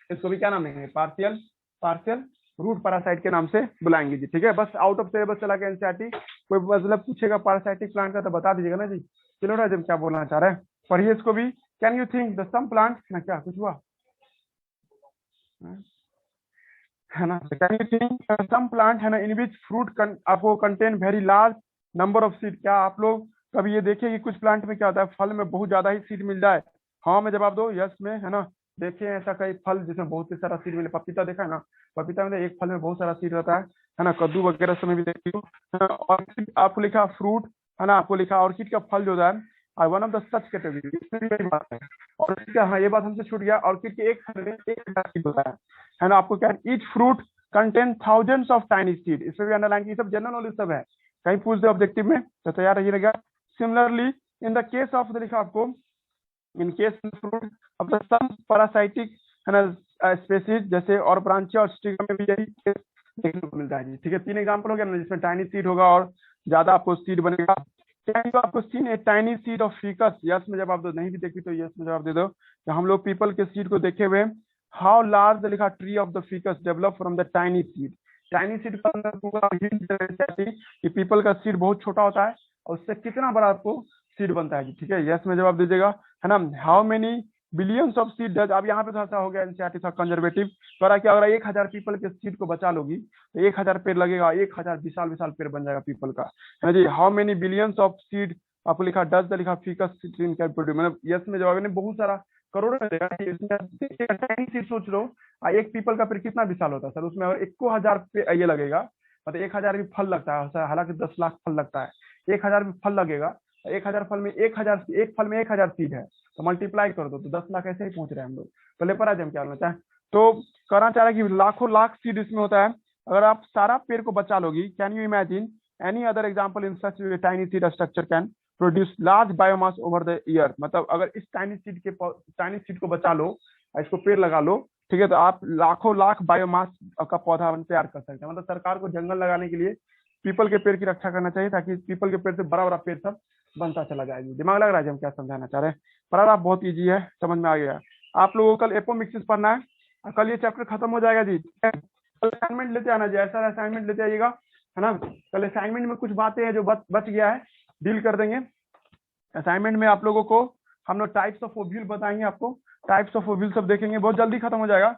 इसको भी क्या नाम देंगे, पार्शियल रूट पैरासाइट के नाम से बुलाएंगे जी, ठीक है। बस आउट ऑफ सिलेबस चला गया एनसीईआरटी, कोई मतलब पूछेगा पैरासाइटिक प्लांट का तो बता दीजिएगा ना जी। चलो राजम क्या बोलना चाह रहे हैं, पढ़िए इसको भी। Can you think the some plant ना, क्या कुछ हुआ है ना। Can you think some plant है ना इन विच फ्रूट आपको contain very large number of seed. क्या आप लोग कभी ये देखिए कि कुछ प्लांट में क्या होता है, फल में बहुत ज्यादा ही सीड मिल जाए? हाँ में जवाब दो, यस में, है ना। देखिए ऐसा कई फल जिसमें बहुत ही सारा सीड मिले, पपीता देखा है ना, पपीता में एक फल में बहुत सारा सीड रहता है ना। कद्दू वगैरह समय भी देखती हूँ, है ना। और आपको लिखा फ्रूट, है ना, आपको लिखा ऑर्किड का फल जो होता है one of the such category, इसमें भी यही बात है। और इसका हाँ ये बात हमसे छूट गया, ऑर्किड के एक फल में 1000 सीड होता है ना। आपको क्या है, each fruit contain thousands of tiny seed, इसमें भी अंडरलाइन की, सब जनरल नॉलेज सब है, कहीं पूछ दे ऑब्जेक्टिव में तो तैयार रहिएगा। Similarly in the case of लिखा आपको, in case fruit of the some parasitic है ना स्पेसीज, जैसे और ब्रांचिया और स्टिग्मा में भी यही केस देखने को मिलता है जी। ठीक है, 3 एग्जांपल हो गया ना, जिसमें टाइनी सीड होगा और ज्यादा आपको सीड बनेगा। क्या आपको seen a tiny seed of ficus, yes में जवाब दो, नहीं भी देखी तो यस में जवाब दे दो। तो हम लोग पीपल के सीड को देखे हुए, हाउ लार्ज लिखा tree of the faeces develop from the tiny seed. Tiny seed का अंदर पूरा कि पीपल का सीड बहुत छोटा होता है और उससे कितना बड़ा आपको सीड बनता है जी। ठीक है, यस में जवाब दीजिएगा, है ना। How many billions of seed does, अब यहाँ पे थोड़ा सा हो गया एनसीईआरटी था कंजर्वेटिव, पर क्या अगर 1000 पीपल के सीड को बचा लोगी तो 1000 पेड़ लगेगा, 1000 विशाल विशाल पेड़ बन जाएगा पीपल का, है ना जी। How many billions of seed आपको लिखा डज द लिखा फीकस ट्री कैन प्रोड्यूस, मतलब यस में जवाब नहीं, बहुत सारा करोड़ों में देगा। इसमें टाइनी सीड सोच लो, एक पीपल का पेड़ कितना विशाल होता है सर, उसमें अगर 1000 ये लगेगा, मतलब 1000 भी फल लगता है, हालांकि 10 लाख फल लगता है, 1000 भी फल लगेगा, 1000 फल में 1000, एक फल में 1000 सीड है, तो मल्टीप्लाई कर दो तो 10 लाख ऐसे ही पहुंच रहे हैं हम लोग। पहले पर आज हम क्या करना चाहें, तो करना चाह रहे हैं कि लाखों लाख सीड इसमें होता है, अगर आप सारा पेड़ को बचा लोगी। Can you imagine any other example in such tiny seed structure can produce large biomass over the year, मतलब अगर इस टाइनी सीड को बचा लो, इसको पेड़ लगा लो, ठीक है, तो आप लाखों लाख बायोमास का पौधा तैयार कर सकते हैं। मतलब सरकार को जंगल लगाने के लिए पीपल के पेड़ की रक्षा करना चाहिए, ताकि पीपल के पेड़ से बड़ा बड़ा पेड़ सब बनता चला जाएगी। दिमाग लग रहा है हम क्या समझाना चाह रहे हैं, पर आप बहुत इजी है, समझ में आ गया। आप लोगों को कल एपोमिक्सिस पढ़ना है और कल ये चैप्टर खत्म हो जाएगा जी। कल असाइनमेंट लेते आना जी, ऐसा असाइनमेंट लेते आइएगा, है ना। कल असाइनमेंट में कुछ बातें हैं जो बच गया है, डील कर देंगे। असाइनमेंट में आप लोगों को हम लोग टाइप्स ऑफ ओव्यूल बताएंगे, आपको टाइप्स ऑफ ओव्यूल सब देखेंगे, बहुत जल्दी खत्म हो जाएगा,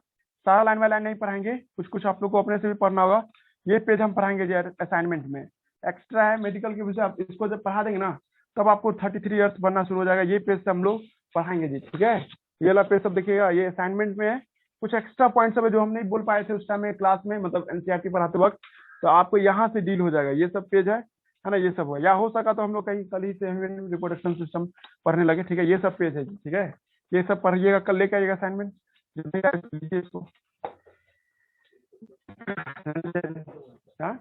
सारा लाइन बाय लाइन नहीं पढ़ाएंगे, कुछ कुछ आप लोग को अपने से भी पढ़ना होगा। ये पेज हम पढ़ाएंगे जी असाइनमेंट में, एक्स्ट्रा है मेडिकल के विषय, आप इसको जब पढ़ा देंगे ना तब आपको 33 अर्थ बनना शुरू हो जाएगा, ये पेज से हम लोग पढ़ाएंगे जी। ठीक है, ये वाला पेज सब देखिएगा, ये असाइनमेंट में है, कुछ एक्स्ट्रा पॉइंट सब है जो हम नहीं बोल पाए थे उस टाइम में क्लास में, मतलब एनसीईआरटी पढ़ाते वक्त, तो आपको यहाँ से डील हो जाएगा, ये सब पेज है ना, ये सब हो, या हो सका तो हम लोग कहीं कल ही से रिप्रोडक्शन सिस्टम पढ़ने लगे। ठीक है, ये सब पेज है जी। ठीक है, ये सब पढ़िएगा, कल लेके आइएगा असाइनमेंट इसको। हाँ